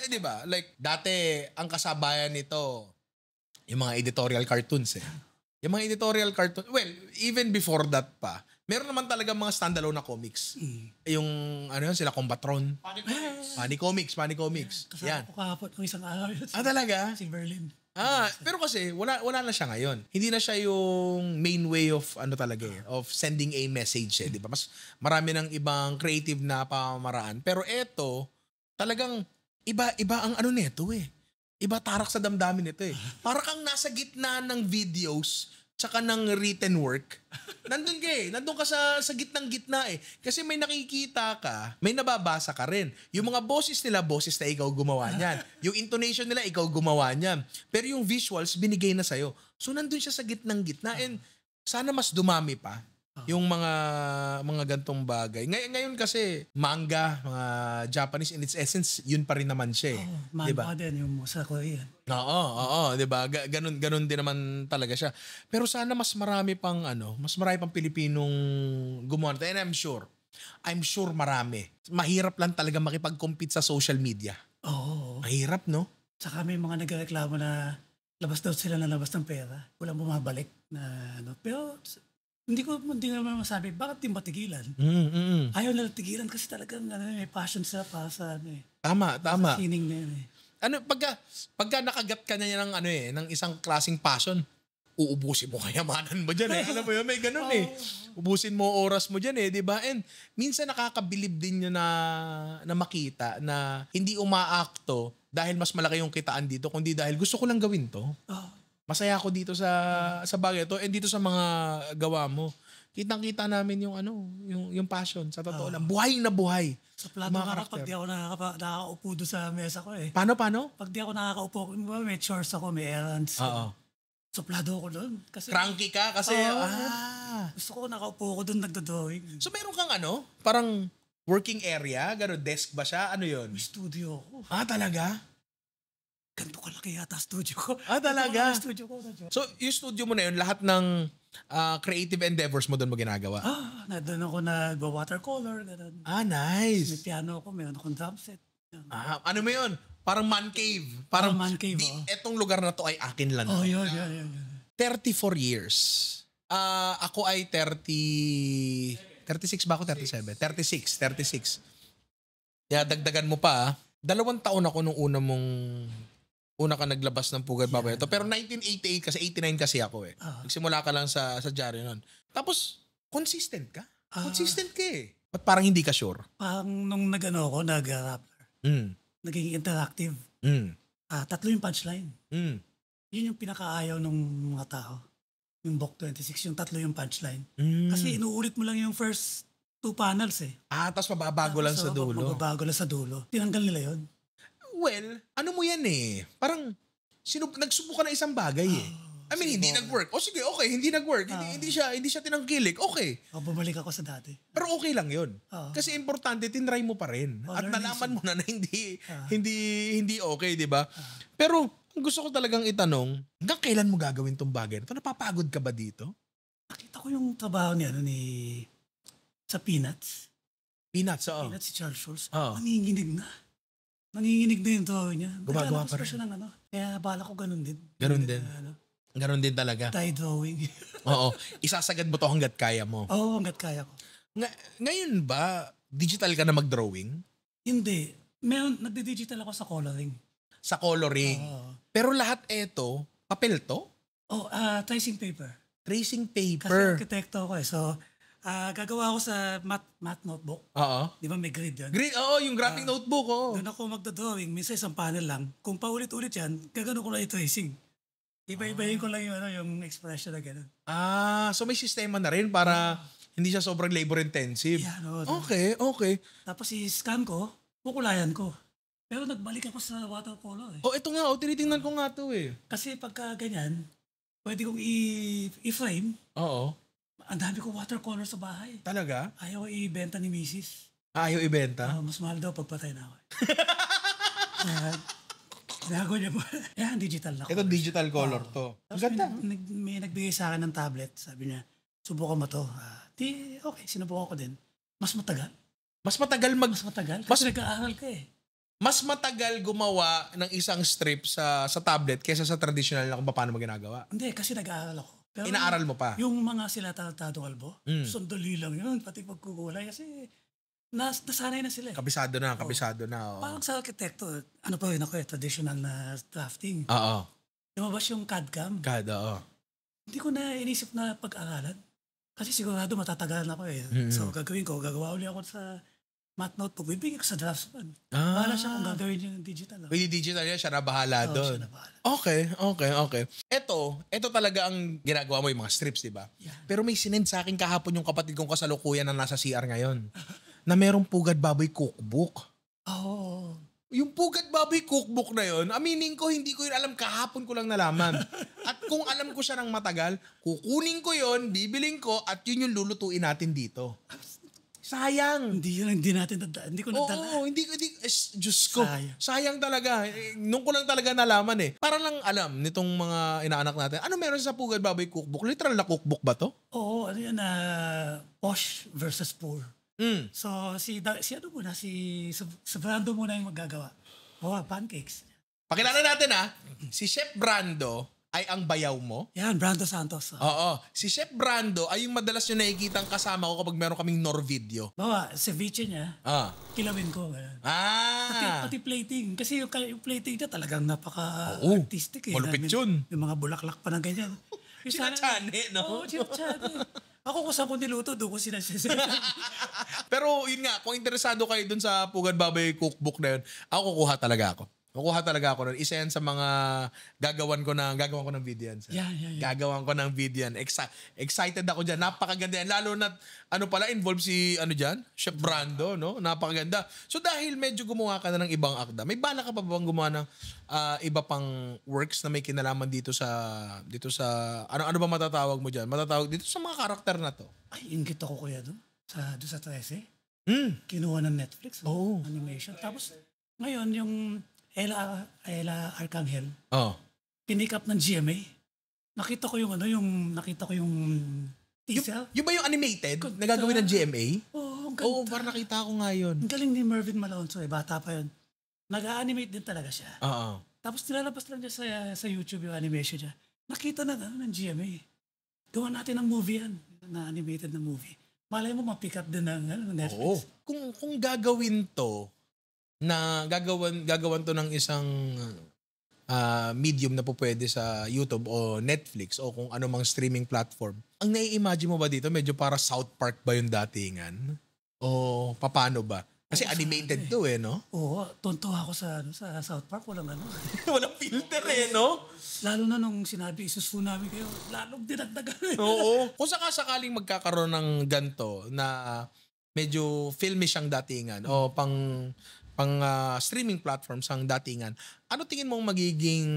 Speaker 5: di ba? Like, dati, ang kasabayan nito, yung mga editorial cartoons eh. Yung mga editorial cartoons, well, even before that pa, meron naman talaga mga standalone na comics. Yung, ano yun, sila Combatron. Funny Comics.
Speaker 3: Kasama
Speaker 5: Yan.
Speaker 3: ko kahapon kung isang araw yun.
Speaker 5: Talaga?
Speaker 3: Si Berlin.
Speaker 5: Pero kasi wala na siya ngayon. Hindi na siya yung main way of ano talaga of sending a message di ba? Mas marami ng ibang creative na pamamaraan. Pero eto, talagang iba ang ano nito eh. Iba tarak sa damdamin nito eh. Para kang nasa gitna ng videos tsaka ng written work. Nandun ka eh. Nandun ka sa gitnang-gitna eh. Kasi may nakikita ka, may nababasa ka rin. Yung mga boses nila, boses na ikaw gumawa niyan. Yung intonation nila, ikaw gumawa niyan. Pero yung visuals, binigay na sa'yo. So nandun siya sa gitnang-gitna and sana mas dumami pa yung mga gantong bagay. Ngayon kasi, manga, mga Japanese in its essence, yun pa rin naman siya eh.
Speaker 3: Manga
Speaker 5: Diba?
Speaker 3: din yung sa Korean.
Speaker 5: Oo, 'di ba? Ganun din naman talaga siya. Pero sana mas marami pang Pilipinong gumawa nito. And I'm sure marami. Mahirap lang talaga makipag-compete sa social media.
Speaker 3: Oo.
Speaker 5: Mahirap, no?
Speaker 3: Tsaka may mga nagreklamo na labas daw sila na labas ng pera. Walang bumabalik na ano. Pero hindi naman masabi, bakit di matigilan? Ayaw nila tigilan kasi talagang may passion sila para sa ano eh.
Speaker 5: Tama.
Speaker 3: Sa sining na yun eh.
Speaker 5: Ano, pagka nakagat ka na ng ng isang klaseng passion, uubusin mo kayamanan mo dyan eh. Alam mo yun, may ganun eh. Ubusin mo oras mo dyan eh, di ba? And minsan nakakabilib din yun na makita na hindi umaakto dahil mas malaki yung kitaan dito, kundi dahil gusto ko lang gawin to. Masaya ako dito sa bagay to and dito sa mga gawa mo. Kitang-kita namin yung passion sa totoo lang. Buhay na buhay.
Speaker 3: Sa plato nga pag di ako nakakaupo doon sa mesa ko eh.
Speaker 5: Paano?
Speaker 3: Pag di ako nakakaupo, may chores ako, may errands.
Speaker 5: Oo.
Speaker 3: Suplado ako doon. Kasi,
Speaker 5: Cranky ka kasi
Speaker 3: gusto ko nakaupo ako doon nagdo-drawing.
Speaker 5: So meron kang parang working area, desk ba siya? Ano yun?
Speaker 3: May studio ako.
Speaker 5: Talaga?
Speaker 3: Ganito kalaki yata studio ko.
Speaker 5: Talaga?
Speaker 3: Ganito kalaki studio ko.
Speaker 5: So yung studio mo na yun, lahat ng creative endeavors mo doon mo ginagawa?
Speaker 3: Doon ako nag-watercolor. Ganun. May
Speaker 5: Nice.
Speaker 3: piano ako, meron akong drum set. Yan.
Speaker 5: Ano mo yun? Parang man cave.
Speaker 3: Parang man cave,
Speaker 5: Etong lugar na to ay akin lang.
Speaker 3: Yun.
Speaker 5: 34 years. Ako ay 36 ba ako? 37? 36. Kaya dagdagan mo pa. 2 taon ako nung una ka naglabas ng Pugad Babae to. Pero 1988 kasi 89 kasi ako eh. Nagsimula ka lang sa dyaryo nun. Tapos, consistent ka? Consistent ka eh. Ba't parang hindi ka sure?
Speaker 3: Parang nung nag-rapper, naging interactive. 3 yung punchline. Yun yung pinakaayaw ng mga tao. Yung Bok 26, yung 3 yung punchline. Kasi inuulit mo lang yung first 2 panels eh.
Speaker 5: Tapos mababago lang sa dulo.
Speaker 3: Mababago lang sa dulo. Tinanggal nila yun.
Speaker 5: Well, ano mo yan eh? Parang nagsubukan na isang bagay eh. I mean, hindi nag-work. Sige, okay, hindi nag-work. Hindi siya tinangkilik. Okay.
Speaker 3: Bumalik ako sa dati.
Speaker 5: Pero okay lang yun. Kasi importante, tinry mo pa rin. At nalaman mo na hindi okay, di ba? Pero, ang gusto ko talagang itanong, hanggang kailan mo gagawin tong bagay? Napapagod ka ba dito?
Speaker 3: Nakita ko yung trabaho niya sa Peanuts.
Speaker 5: Peanuts, oo.
Speaker 3: Peanuts si Charles Schulz.
Speaker 5: Oo.
Speaker 3: Nanginginig na yung drawing niya.
Speaker 5: Gumagawa pa rin.
Speaker 3: Siya ng Kaya bala ko ganun din.
Speaker 5: Ganun din talaga.
Speaker 3: Tie drawing.
Speaker 5: Oo. Isasagad mo to hanggat kaya mo.
Speaker 3: Oo, hanggat kaya ko.
Speaker 5: Ngayon ba, digital ka na mag-drawing?
Speaker 3: Hindi. Nagdi-digital ako sa coloring.
Speaker 5: Sa coloring. Pero lahat eto, papel to?
Speaker 3: Tracing paper.
Speaker 5: Tracing
Speaker 3: Kasi
Speaker 5: paper.
Speaker 3: arkitekto ako eh. So, gagawa ako sa math notebook.
Speaker 5: Oo.
Speaker 3: Di ba may grid yun?
Speaker 5: Yung graphic notebook, oo.
Speaker 3: Doon ako magdodrawing. Minsan isang panel lang. Kung paulit-ulit yan, gagano ko lang i-tracing. Iba-ibahin ko lang yung expression na gano'n.
Speaker 5: So may sistema na rin para hindi siya sobrang labor intensive.
Speaker 3: Yeah,
Speaker 5: Okay.
Speaker 3: Tapos i-scan ko, kukulayan ko. Pero nagbalik ako sa watercolor eh.
Speaker 5: Ito nga, tinitingnan ko nga to eh.
Speaker 3: Kasi pagka ganyan, pwede kong i-frame.
Speaker 5: Oo.
Speaker 3: Ang dami ko watercolor sa bahay.
Speaker 5: Talaga?
Speaker 3: Ayaw ko ibenta ni Mrs.
Speaker 5: Ayaw ibenta?
Speaker 3: Mas mahal daw pagpatay na ako. Sinago niya po. Yan, digital na
Speaker 5: Ito digital color to. Ang ganda.
Speaker 3: May nagbigay sa akin ng tablet. Sabi niya, subukan mo to. Okay, sinubukan ko din. Mas matagal.
Speaker 5: Mas matagal
Speaker 3: Mas matagal? Kasi nag-aaral ka eh.
Speaker 5: mas matagal gumawa ng isang strip sa tablet kaysa sa traditional na kung paano mo ginagawa.
Speaker 3: Hindi, kasi nag-aaral ako. Pero
Speaker 5: Inaaral mo pa?
Speaker 3: Yung mga sila talatadong albo, sandali lang yun, pati pagkukulay. Kasi nasanay na sila.
Speaker 5: Kabisado na. Oh.
Speaker 3: Parang sa arkitekto, ano pa rin ako traditional na drafting.
Speaker 5: Oo.
Speaker 3: Lumabas yung CAD-CAM.
Speaker 5: CAD, oo.
Speaker 3: Hindi ko na inisip na pag-aralan. Kasi sigurado matatagalan ako eh. So gagawa ulit ako sa math notebook. Bibigyan ko sa draftsman. Bahala siya kung gagawin yung digital.
Speaker 5: Pwede digital yan, siya na bahala doon.
Speaker 3: Siya na bahala.
Speaker 5: Okay. Ito talaga ang ginagawa mo yung mga strips, di ba?
Speaker 3: Yeah.
Speaker 5: Pero may sinend sa akin kahapon yung kapatid kong kasalukuyan na nasa CR ngayon. Na merong Pugad Baboy cookbook.
Speaker 3: Oo.
Speaker 5: Yung Pugad Baboy cookbook na yon, aminin ko, hindi ko yun alam, kahapon ko lang nalaman. At kung alam ko siya ng matagal, kukunin ko yon, bibiling ko, at yun yung lulutuin natin dito. Sayang.
Speaker 3: Hindi natin hindi ko nadala.
Speaker 5: Oo, hindi, Diyos ko. Sayang talaga. Nung ko lang talaga nalaman eh. Para lang alam nitong mga inaanak natin, ano meron sa Pugad Baboy cookbook? Literal na cookbook ba to?
Speaker 3: Oo, ano yan posh versus poor. So, si Brando muna yung magagawa. Pancakes.
Speaker 5: Pakilala natin si Chef Brando ay ang bayaw mo.
Speaker 3: Yan, Brando Santos.
Speaker 5: Oo. Si Chef Brando ay yung madalas nyo nakikitang kasama ko kapag meron kaming Nor video.
Speaker 3: Ceviche niya, kilawin ko. Pati plating. Kasi yung plating niya talagang napaka-artistic eh.
Speaker 5: Malupit yun.
Speaker 3: Yung mga bulaklak pa ng ganyan.
Speaker 5: Sinachane, no?
Speaker 3: Oo, sinachane. Ako kung saan ko niluto, doon ko sinasisi.
Speaker 5: Pero yun nga, kung interesado kayo dun sa Pugad Baboy cookbook na yun, kukuha talaga ako nun. Isa yan sa mga gagawan ko ng video yan.
Speaker 3: Yeah.
Speaker 5: Gagawan ko ng video yan. Excited ako dyan. Napakaganda yan. Lalo na, involved si, Chef Brando, no? Napakaganda. So dahil medyo gumawa ka na ng ibang akda, may bala ka pa bang gumawa ng iba pang works na may kinalaman dito sa, ano ba matatawag mo dyan? Matatawag dito sa mga karakter na to.
Speaker 3: Ay, ingit ako kuya doon. Doon sa 13. Kinuha ng Netflix. Animation. Tapos, ngayon, yung Ella Arcangel. Pinick up ng GMA. Nakita ko yung teaser.
Speaker 5: Yung ba yung animated? Nagagawin ng GMA?
Speaker 3: Oo, ang ganda.
Speaker 5: Parang nakita ko nga yun.
Speaker 3: Ang galing ni Mervin Malonzo bata pa yun. Nag-animate din talaga siya.
Speaker 5: Oo.
Speaker 3: Tapos nilalabas lang niya sa YouTube yung animation niya. Nakita na ng GMA. Gawa natin ng movie yan. Na animated na movie. Malay mo ma-pick up din ng Netflix.
Speaker 5: Kung gagawin to, na gagawan to ng isang medium na po pwede sa YouTube o Netflix o kung ano mang streaming platform. Ang nai-imagine mo ba dito, medyo para South Park ba yung datingan? O paano ba? Kasi animated to no?
Speaker 3: Oo, tuntua ako sa South Park. Walang
Speaker 5: Walang filter no?
Speaker 3: Lalo na nung sinabi, isusu namin kayo, lalong dinagdagan.
Speaker 5: Oo. Kung sakaling magkakaroon ng ganto na medyo filmy siyang datingan o pang streaming platforms ang datingan, ano tingin mong magiging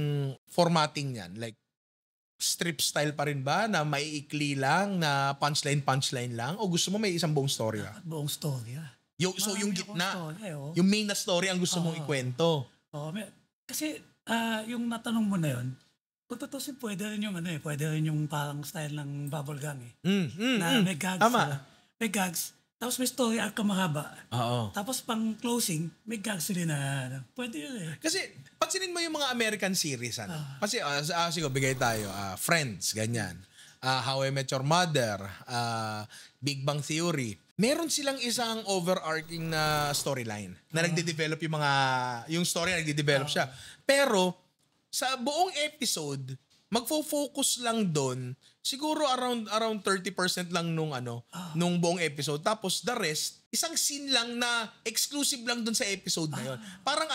Speaker 5: formatting niyan? Like, strip style pa rin ba na maiikli lang, na punchline lang? O gusto mo may isang buong story?
Speaker 3: Buong story.
Speaker 5: So yung gitna, yung main na story ang gusto mong ikwento.
Speaker 3: Kasi yung natanong mo na yun, kung tutusin, pwede rin yung parang style ng bubblegum na may gags.
Speaker 5: Tama.
Speaker 3: May gags. Tapos may story arc mahaba.
Speaker 5: Oo.
Speaker 3: Tapos pang closing, may gags rin na pwede yun eh.
Speaker 5: Kasi pansinin mo yung mga American series. Kasi siguro bigay tayo. Friends, ganyan. How I Met Your Mother. Big Bang Theory. Meron silang isang overarching na storyline na nagde-develop yung story na nagde-develop siya. Pero sa buong episode, magfo-focus lang doon, siguro around 30% lang nung buong episode. Tapos the rest, isang scene lang na exclusive lang doon sa episode na yun. Parang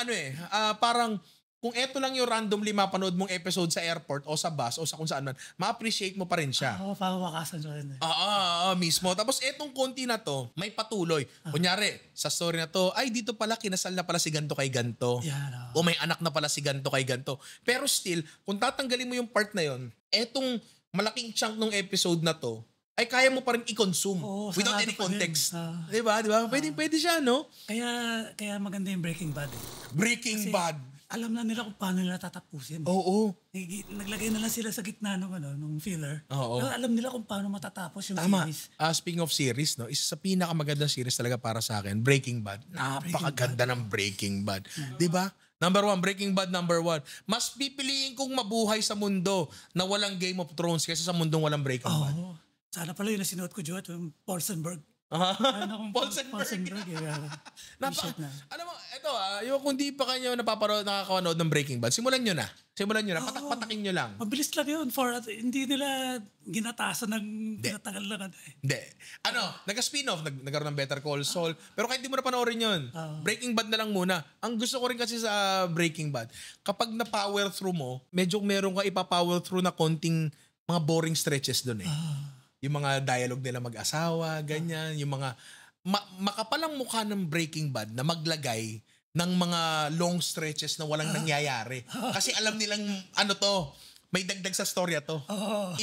Speaker 5: parang kung eto lang yung randomly mapanood mong episode sa airport o sa bus o sa kung saan man, ma-appreciate mo pa rin siya.
Speaker 3: Parang wakasan siya rin eh.
Speaker 5: Mismo. Tapos etong konti na to, may patuloy. Kunyari, sa story na to, ay dito pala, kinasal na pala si ganto kay ganto. O may anak na pala si ganto kay ganto. Pero still, kung tatanggalin mo yung part na yon, etong malaking chunk ng episode na to, ay kaya mo pa rin i-consume without any context. Diba? Pwede siya, no?
Speaker 3: Kaya maganda yung Breaking Bad.
Speaker 5: Breaking Bad.
Speaker 3: alam na nila kung paano nila tatapusin.
Speaker 5: Oo.
Speaker 3: Naglagay na lang sila sa gitna nung filler.
Speaker 5: Oo.
Speaker 3: Pero alam nila kung paano matatapos yung
Speaker 5: Tama.
Speaker 3: series.
Speaker 5: Speaking of series, no, isa sa pinakamagandang series talaga para sa akin, Breaking Bad. Napakaganda ng Breaking Bad. Di ba? Number 1, Breaking Bad, number 1. Mas pipiliin kong mabuhay sa mundo na walang Game of Thrones kaysa sa mundong walang Breaking Bad.
Speaker 3: Oo. Sana pala yung nasinuot ko, Joet, yung Paulsenberg.
Speaker 5: Paulsenberg.
Speaker 3: T-shirt na.
Speaker 5: Alam mo, ito yung kung di pa kayo nakakanood ng Breaking Bad, simulan nyo na. Patak-patakin nyo lang.
Speaker 3: Mabilis lang yun. Hindi nila ginatasan ng tinatagal lang.
Speaker 5: Hindi. Nag-spin-off, nagkaroon ng Better Call Saul. Pero kahit di mo na panoorin yun, Breaking Bad na lang muna. Ang gusto ko rin kasi sa Breaking Bad, kapag na-power through mo, medyo meron ka ipa-power through na konting mga boring stretches doon eh. Yung mga dialogue nila mag-asawa, ganyan. Yung mga makapalang mukha ng Breaking Bad na maglagay ng mga long stretches na walang nangyayari. Kasi alam nilang may dagdag sa storya to.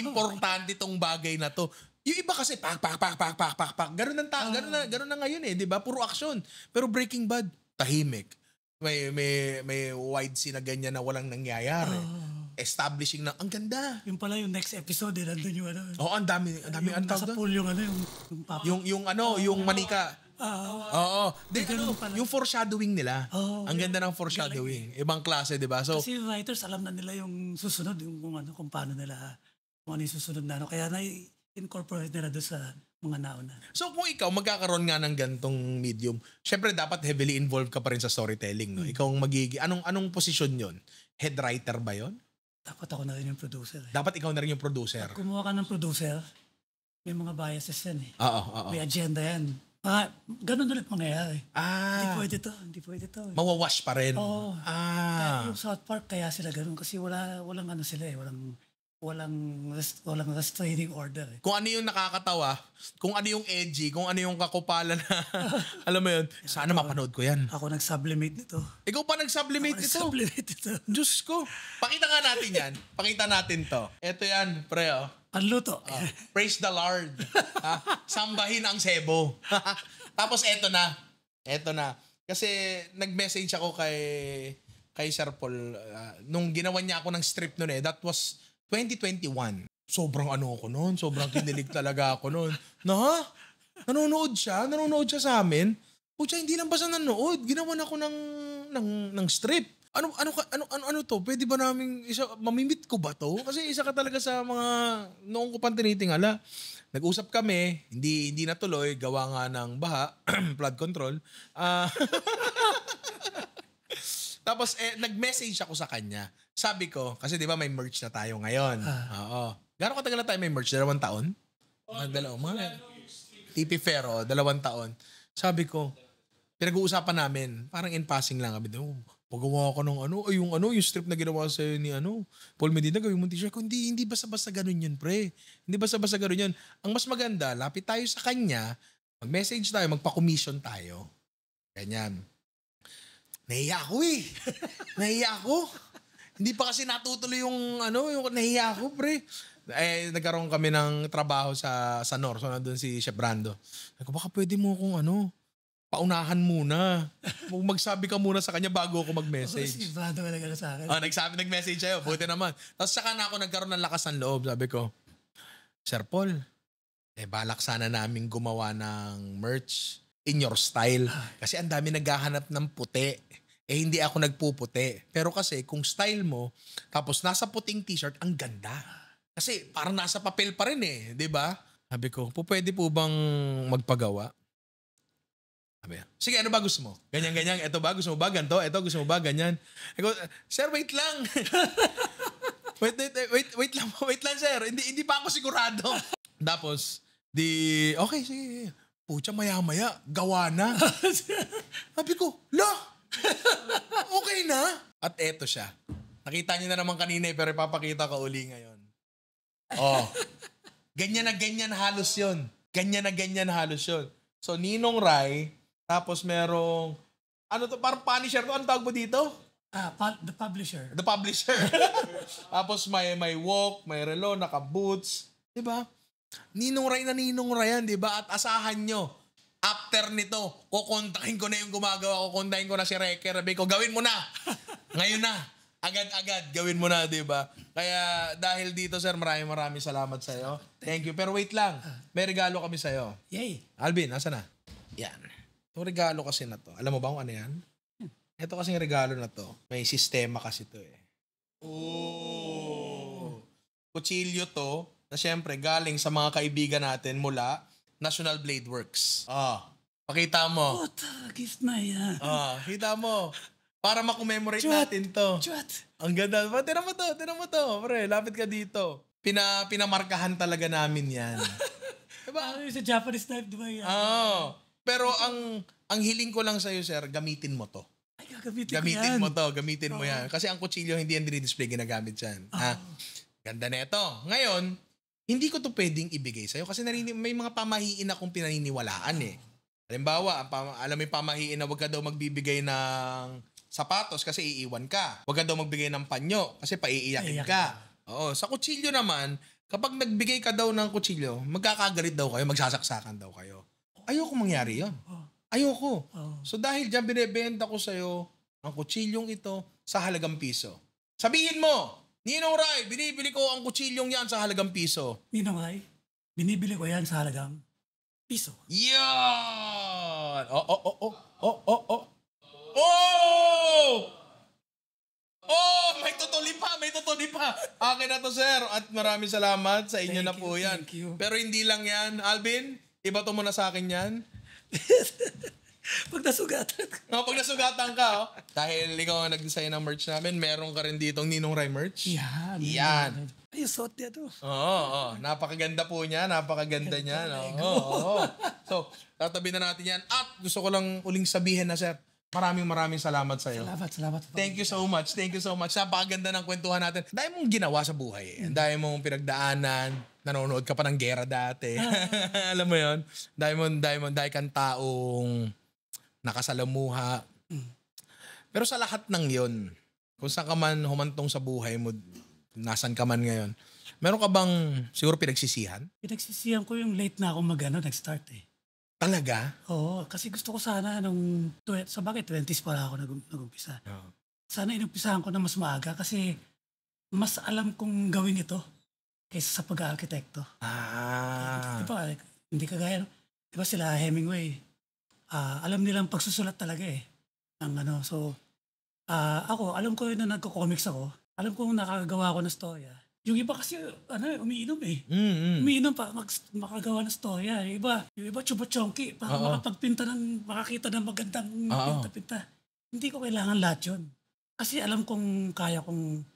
Speaker 5: Importante tong bagay na to. Yung iba kasi pak. Ganun na ngayon eh, 'di ba? Puro action. Pero Breaking Bad, tahimik. May wide scene na ganyan na walang nangyayari. Establishing na ang ganda.
Speaker 3: Yung pala yung next episode, nandun yung
Speaker 5: ang dami ang
Speaker 3: nasa
Speaker 5: tawag doon.
Speaker 3: pool yung papa.
Speaker 5: Yung manika.
Speaker 3: Ganun pala.
Speaker 5: Yung foreshadowing nila. Ang ganda ng foreshadowing. Ibang klase, 'di ba? So
Speaker 3: Kasi yung writers, alam na nila yung susunod, yung kung paano nila, kung ano yung susunod na Kaya na-incorporate nila doon sa mga nauna.
Speaker 5: So kung ikaw magkakaroon nga ng gantong medium, syempre dapat heavily involved ka pa rin sa storytelling, no? Ikaw ang anong posisyon 'yon? Head writer ba 'yon?
Speaker 3: Dapat ako na rin yung producer.
Speaker 5: Dapat ikaw na rin yung producer.
Speaker 3: Kumuha ka ng producer, may mga biases yan eh.
Speaker 5: Oo.
Speaker 3: May agenda yan. Ganun ulit mangyayari. Hindi pwede to.
Speaker 5: Mawawash pa rin.
Speaker 3: Oo. Kaya yung South Park, kaya sila ganun kasi walang sila eh. Walang restraining order eh.
Speaker 5: Kung ano yung nakakatawa, kung ano yung edgy, kung ano yung kakupalan na, alam mo yun, sana mapanood ko yan.
Speaker 3: Ako nag-sublimate nito.
Speaker 5: Ikaw pa nag-sublimate ito. Diyos ko. Pakita nga natin yan. Pakita natin to. Ito yan, pre.
Speaker 3: Panluto.
Speaker 5: Praise the Lord. Sambahin ang sebo. Tapos eto na. Kasi nag-message ako kay Sir Paul. Nung ginawa niya ako ng strip noon that was 2021. Sobrang ako noon. Sobrang kinilig talaga ako noon. Nanonood siya sa amin. Pucha, hindi lang basta nanood. Ginawan ako ng strip. Ano to? Pwede ba namin mamimit ko ba to? Kasi isa ka talaga sa mga noong ko pang tinitingala. Nag-usap kami, hindi natuloy, gawa nga ng baha, flood control. Tapos nag-message ako sa kanya. Sabi ko, kasi di ba may merch na tayo ngayon. Oo. Gano'ng katagal na tayo may merch? 2 taon? TP Ferro, 2 taon. Sabi ko, pinag-uusapan namin, parang in passing lang. Sabi ko, pagawa ko ng yung strip na ginawa sa'yo ni Paul Medina, gawin mo t-shirt ko. Hindi basta-basta ganun yun, pre. Hindi basta-basta ganun yun. Ang mas maganda, lapit tayo sa kanya, mag-message tayo, magpa-commission tayo. Ganyan. Nahiya ako. Hindi pa kasi natutuloy yung nahiya ako, pre. Nagkaroon kami ng trabaho sa Nor. So, nandun si Chef Brando. Baka pwede mo kung paunahan muna. Magsabi ka muna sa kanya bago ako mag-message.
Speaker 3: Si Brando ka na sa akin.
Speaker 5: Nag-message sa'yo. Buti naman. Tapos saka na ako nagkaroon ng lakas ng loob. Sabi ko, Sir Paul, balak sana namin gumawa ng merch in your style. Kasi ang dami naghahanap ng puti. Hindi ako nagpuputi. Pero kasi kung style mo, tapos nasa puting t-shirt, ang ganda. Kasi parang nasa papel pa rin eh. Diba? Sabi ko, pwede po bang magpagawa? Sabi, sige, ano ba gusto mo? Ganyan. Ito ba? Gusto mo ba ganito? Ito, gusto mo ba ganyan? Ako, sir, wait lang. wait lang, sir. Hindi pa ako sigurado. Tapos, okay, sige. Pucha, maya-maya, gawa na. Sabi ko, okay na. At eto siya. Nakita niyo na naman kanina pero ipapakita ko uli ngayon. Ganyan na ganyan halos yun. So, Ninong Rai, tapos merong, parang Punisher to. Ano tawag mo dito?
Speaker 3: The Publisher.
Speaker 5: The Publisher. Tapos may walk, may relo, naka-boots. Diba? Ninong Rai yan, diba? At asahan nyo, after nito, kukontakin ko na yung gumagawa, kukontakin ko na si Reker. Sabi ko, gawin mo na. Ngayon na. Agad-agad. Gawin mo na, di ba? Kaya dahil dito, sir, maraming salamat sa'yo. Thank you. Pero wait lang. May regalo kami sa'yo.
Speaker 3: Yay!
Speaker 5: Alvin, nasa na? Yan. Itong regalo kasi na to. Alam mo ba kung ano yan? Ito kasing regalo na to. May sistema kasi to eh. Oh! Kutsilyo to na syempre galing sa mga kaibigan natin mula National Blade Works. Pakita mo.
Speaker 3: Gift na yan.
Speaker 5: Kita mo. Para makommemorate
Speaker 3: Chut!
Speaker 5: natin to.
Speaker 3: Chut!
Speaker 5: Ang ganda. Tinan mo to. Pre, lapit ka dito. Pinamarkahan talaga namin yan.
Speaker 3: Diba? Sa Japanese knife, di ba yan?
Speaker 5: Pero ang hiling ko lang sa'yo, sir, gamitin mo to.
Speaker 3: Ay, gagamitin ko
Speaker 5: Gamitin
Speaker 3: yan.
Speaker 5: mo to. Gamitin mo yan. Kasi ang kutsilyo hindi yan dinidisplay, ginagamit yan. Ganda na ito. Ngayon, hindi ko to pwedeng ibigay sa'yo kasi may mga pamahiin akong pinaniniwalaan eh. Halimbawa, alam mo yung pamahiin na wag ka daw magbibigay ng sapatos kasi iiwan ka. Huwag ka daw magbigay ng panyo kasi paiiyakin ka. Oo, sa kutsilyo naman, kapag nagbigay ka daw ng kutsilyo, magkakagalit daw kayo, magsasaksakan daw kayo. Ayoko mangyari yun. Ayoko. So dahil dyan binibenta ko sa'yo ang kutsilyong ito sa halagang piso. Sabihin mo, Ninong Ray, binibili ko ang kutsilyong yan sa halagang piso.
Speaker 3: Ninong Ray, binibili ko yan sa halagang piso.
Speaker 5: Yan! May tutuli pa. Akin na to, sir. At maraming salamat sa inyo na po yan.
Speaker 3: Thank you.
Speaker 5: Pero hindi lang yan. Alvin, iba to muna sa akin yan.
Speaker 3: Pag nasugatan ko.
Speaker 5: Pag nasugatan ka, dahil ikaw ang nag-design ng merch namin, meron ka rin ditong Ninong Ray merch. Yan.
Speaker 3: Ay, suot niya to.
Speaker 5: Oo. Napakaganda po niya. Napakaganda niya. Oo. So, tatabi na natin yan. At gusto ko lang uling sabihin na, sir, maraming salamat sa iyo.
Speaker 3: Salamat.
Speaker 5: Thank you so much. Napakaganda ng kwentuhan natin. Dahil mong ginawa sa buhay. Dahil mong pinagdaanan. Nanonood ka pa ng gera dati. Alam mo yon. Dahil kang taong nakasalamuha. Pero sa lahat ng yon, kung saan ka man humantong sa buhay mo, nasan ka man ngayon, meron ka bang siguro pinagsisihan?
Speaker 3: Pinagsisihan ko yung late na ako nag-start eh.
Speaker 5: Talaga?
Speaker 3: Oo, kasi gusto ko sana sa bakit 20s pala ako nag-umpisa. Sana inumpisahan ko na mas maaga kasi mas alam kong gawin ito kaysa sa pag-arkitekto. Diba, hindi kagaya, diba sila Hemingway, alam nilang pagsusulat talaga eh. Ako, alam ko na nagko-comics ako, alam kong nakagawa ko ng storya. Yung iba kasi, umiinom eh. Umiinom pa, makagawa ng storya. Yung iba chupa-chonky, para makakita ng magandang pinta-pinta. Hindi ko kailangan lahat yun. Kasi alam kong kaya kong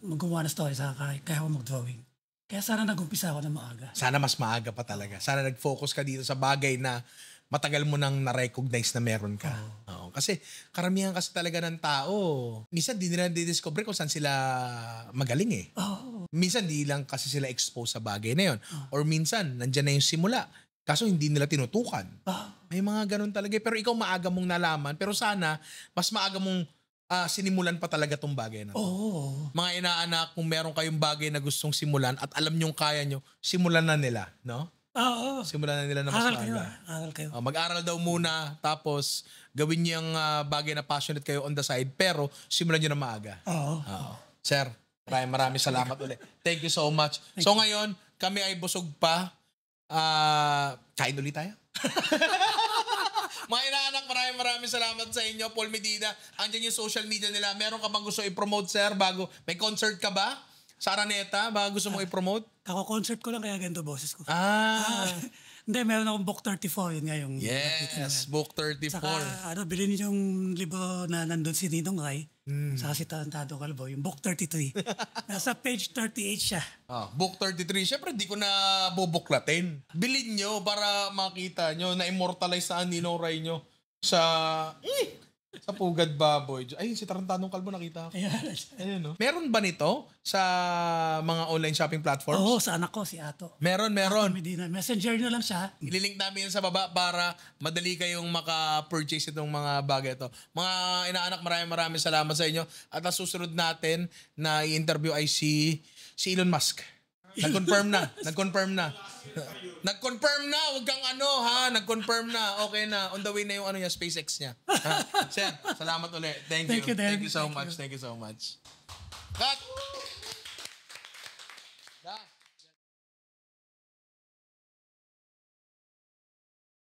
Speaker 3: magawa ng storya, kaya kong mag-drawing. Kaya sana nag-umpisa ako na maaga.
Speaker 5: Sana mas maaga pa talaga. Sana nag-focus ka dito sa bagay na matagal mo nang na-recognize na meron ka. Oo. Kasi karamihan kasi talaga ng tao, minsan di nila di-discover kung saan sila magaling eh. Minsan di lang kasi sila exposed sa bagay na yun. Or minsan, nandyan na yung simula. Kaso hindi nila tinutukan. May mga ganun talaga. Pero ikaw maaga mong nalaman. Pero sana, mas maaga mong sinimulan pa talaga tong bagay na to. Mga inaanak, kung meron kayong bagay na gustong simulan at alam nyong kaya nyo, simulan na nila, no? Simulan na nila na mas maaga.
Speaker 3: Aral kayo.
Speaker 5: Mag-aral daw muna, tapos gawin niyo yung bagay na passionate kayo on the side, pero simulan nyo na maaga. Sir, maraming salamat ulit. Thank you so much. So ngayon, kami ay busog pa. Kain ulit tayo. Mga inaanak, maraming salamat sa inyo. Paul Medina, andyan yung social media nila. Meron ka bang gusto i-promote, sir? May concert ka ba? Sa Araneta, ba gusto mo i-promote?
Speaker 3: Kako-concert ko lang kaya ganito boses ko. Hindi, meron akong Book 34. Yun nga yung...
Speaker 5: Yes, Book 34.
Speaker 3: Saka, bilhin niyo yung libro na nandun si Ninong Ray. Saka si Tarantado Calvo, yung Book 33. Nasa page 38 siya.
Speaker 5: Book 33. Siyempre, di ko na bubuklatin. Bilhin nyo para makita nyo na immortalize sa Ninong Ray nyo sa Pugad Baboy. Ay, si Tarantadong Calvo nakita ko. Ayun, no? Meron ba nito sa mga online shopping platforms?
Speaker 3: Oo, sa anak ko, si Ato.
Speaker 5: Meron.
Speaker 3: Medina. Messenger na lang siya.
Speaker 5: Ililink namin yan sa baba para madali kayong maka-purchase itong mga bagay ito. Mga inaanak, maraming salamat sa inyo. At ang susunod natin na i-interview ay si Elon Musk. Nag-confirm na. Nag-confirm na. Nag-confirm na. Huwag kang Nag-confirm na. Okay na. On the way na yung niya, SpaceX niya. Sir, salamat ulit. Thank you.
Speaker 3: Thank you, Dan.
Speaker 5: Thank you so much. Thank you so much. Cut!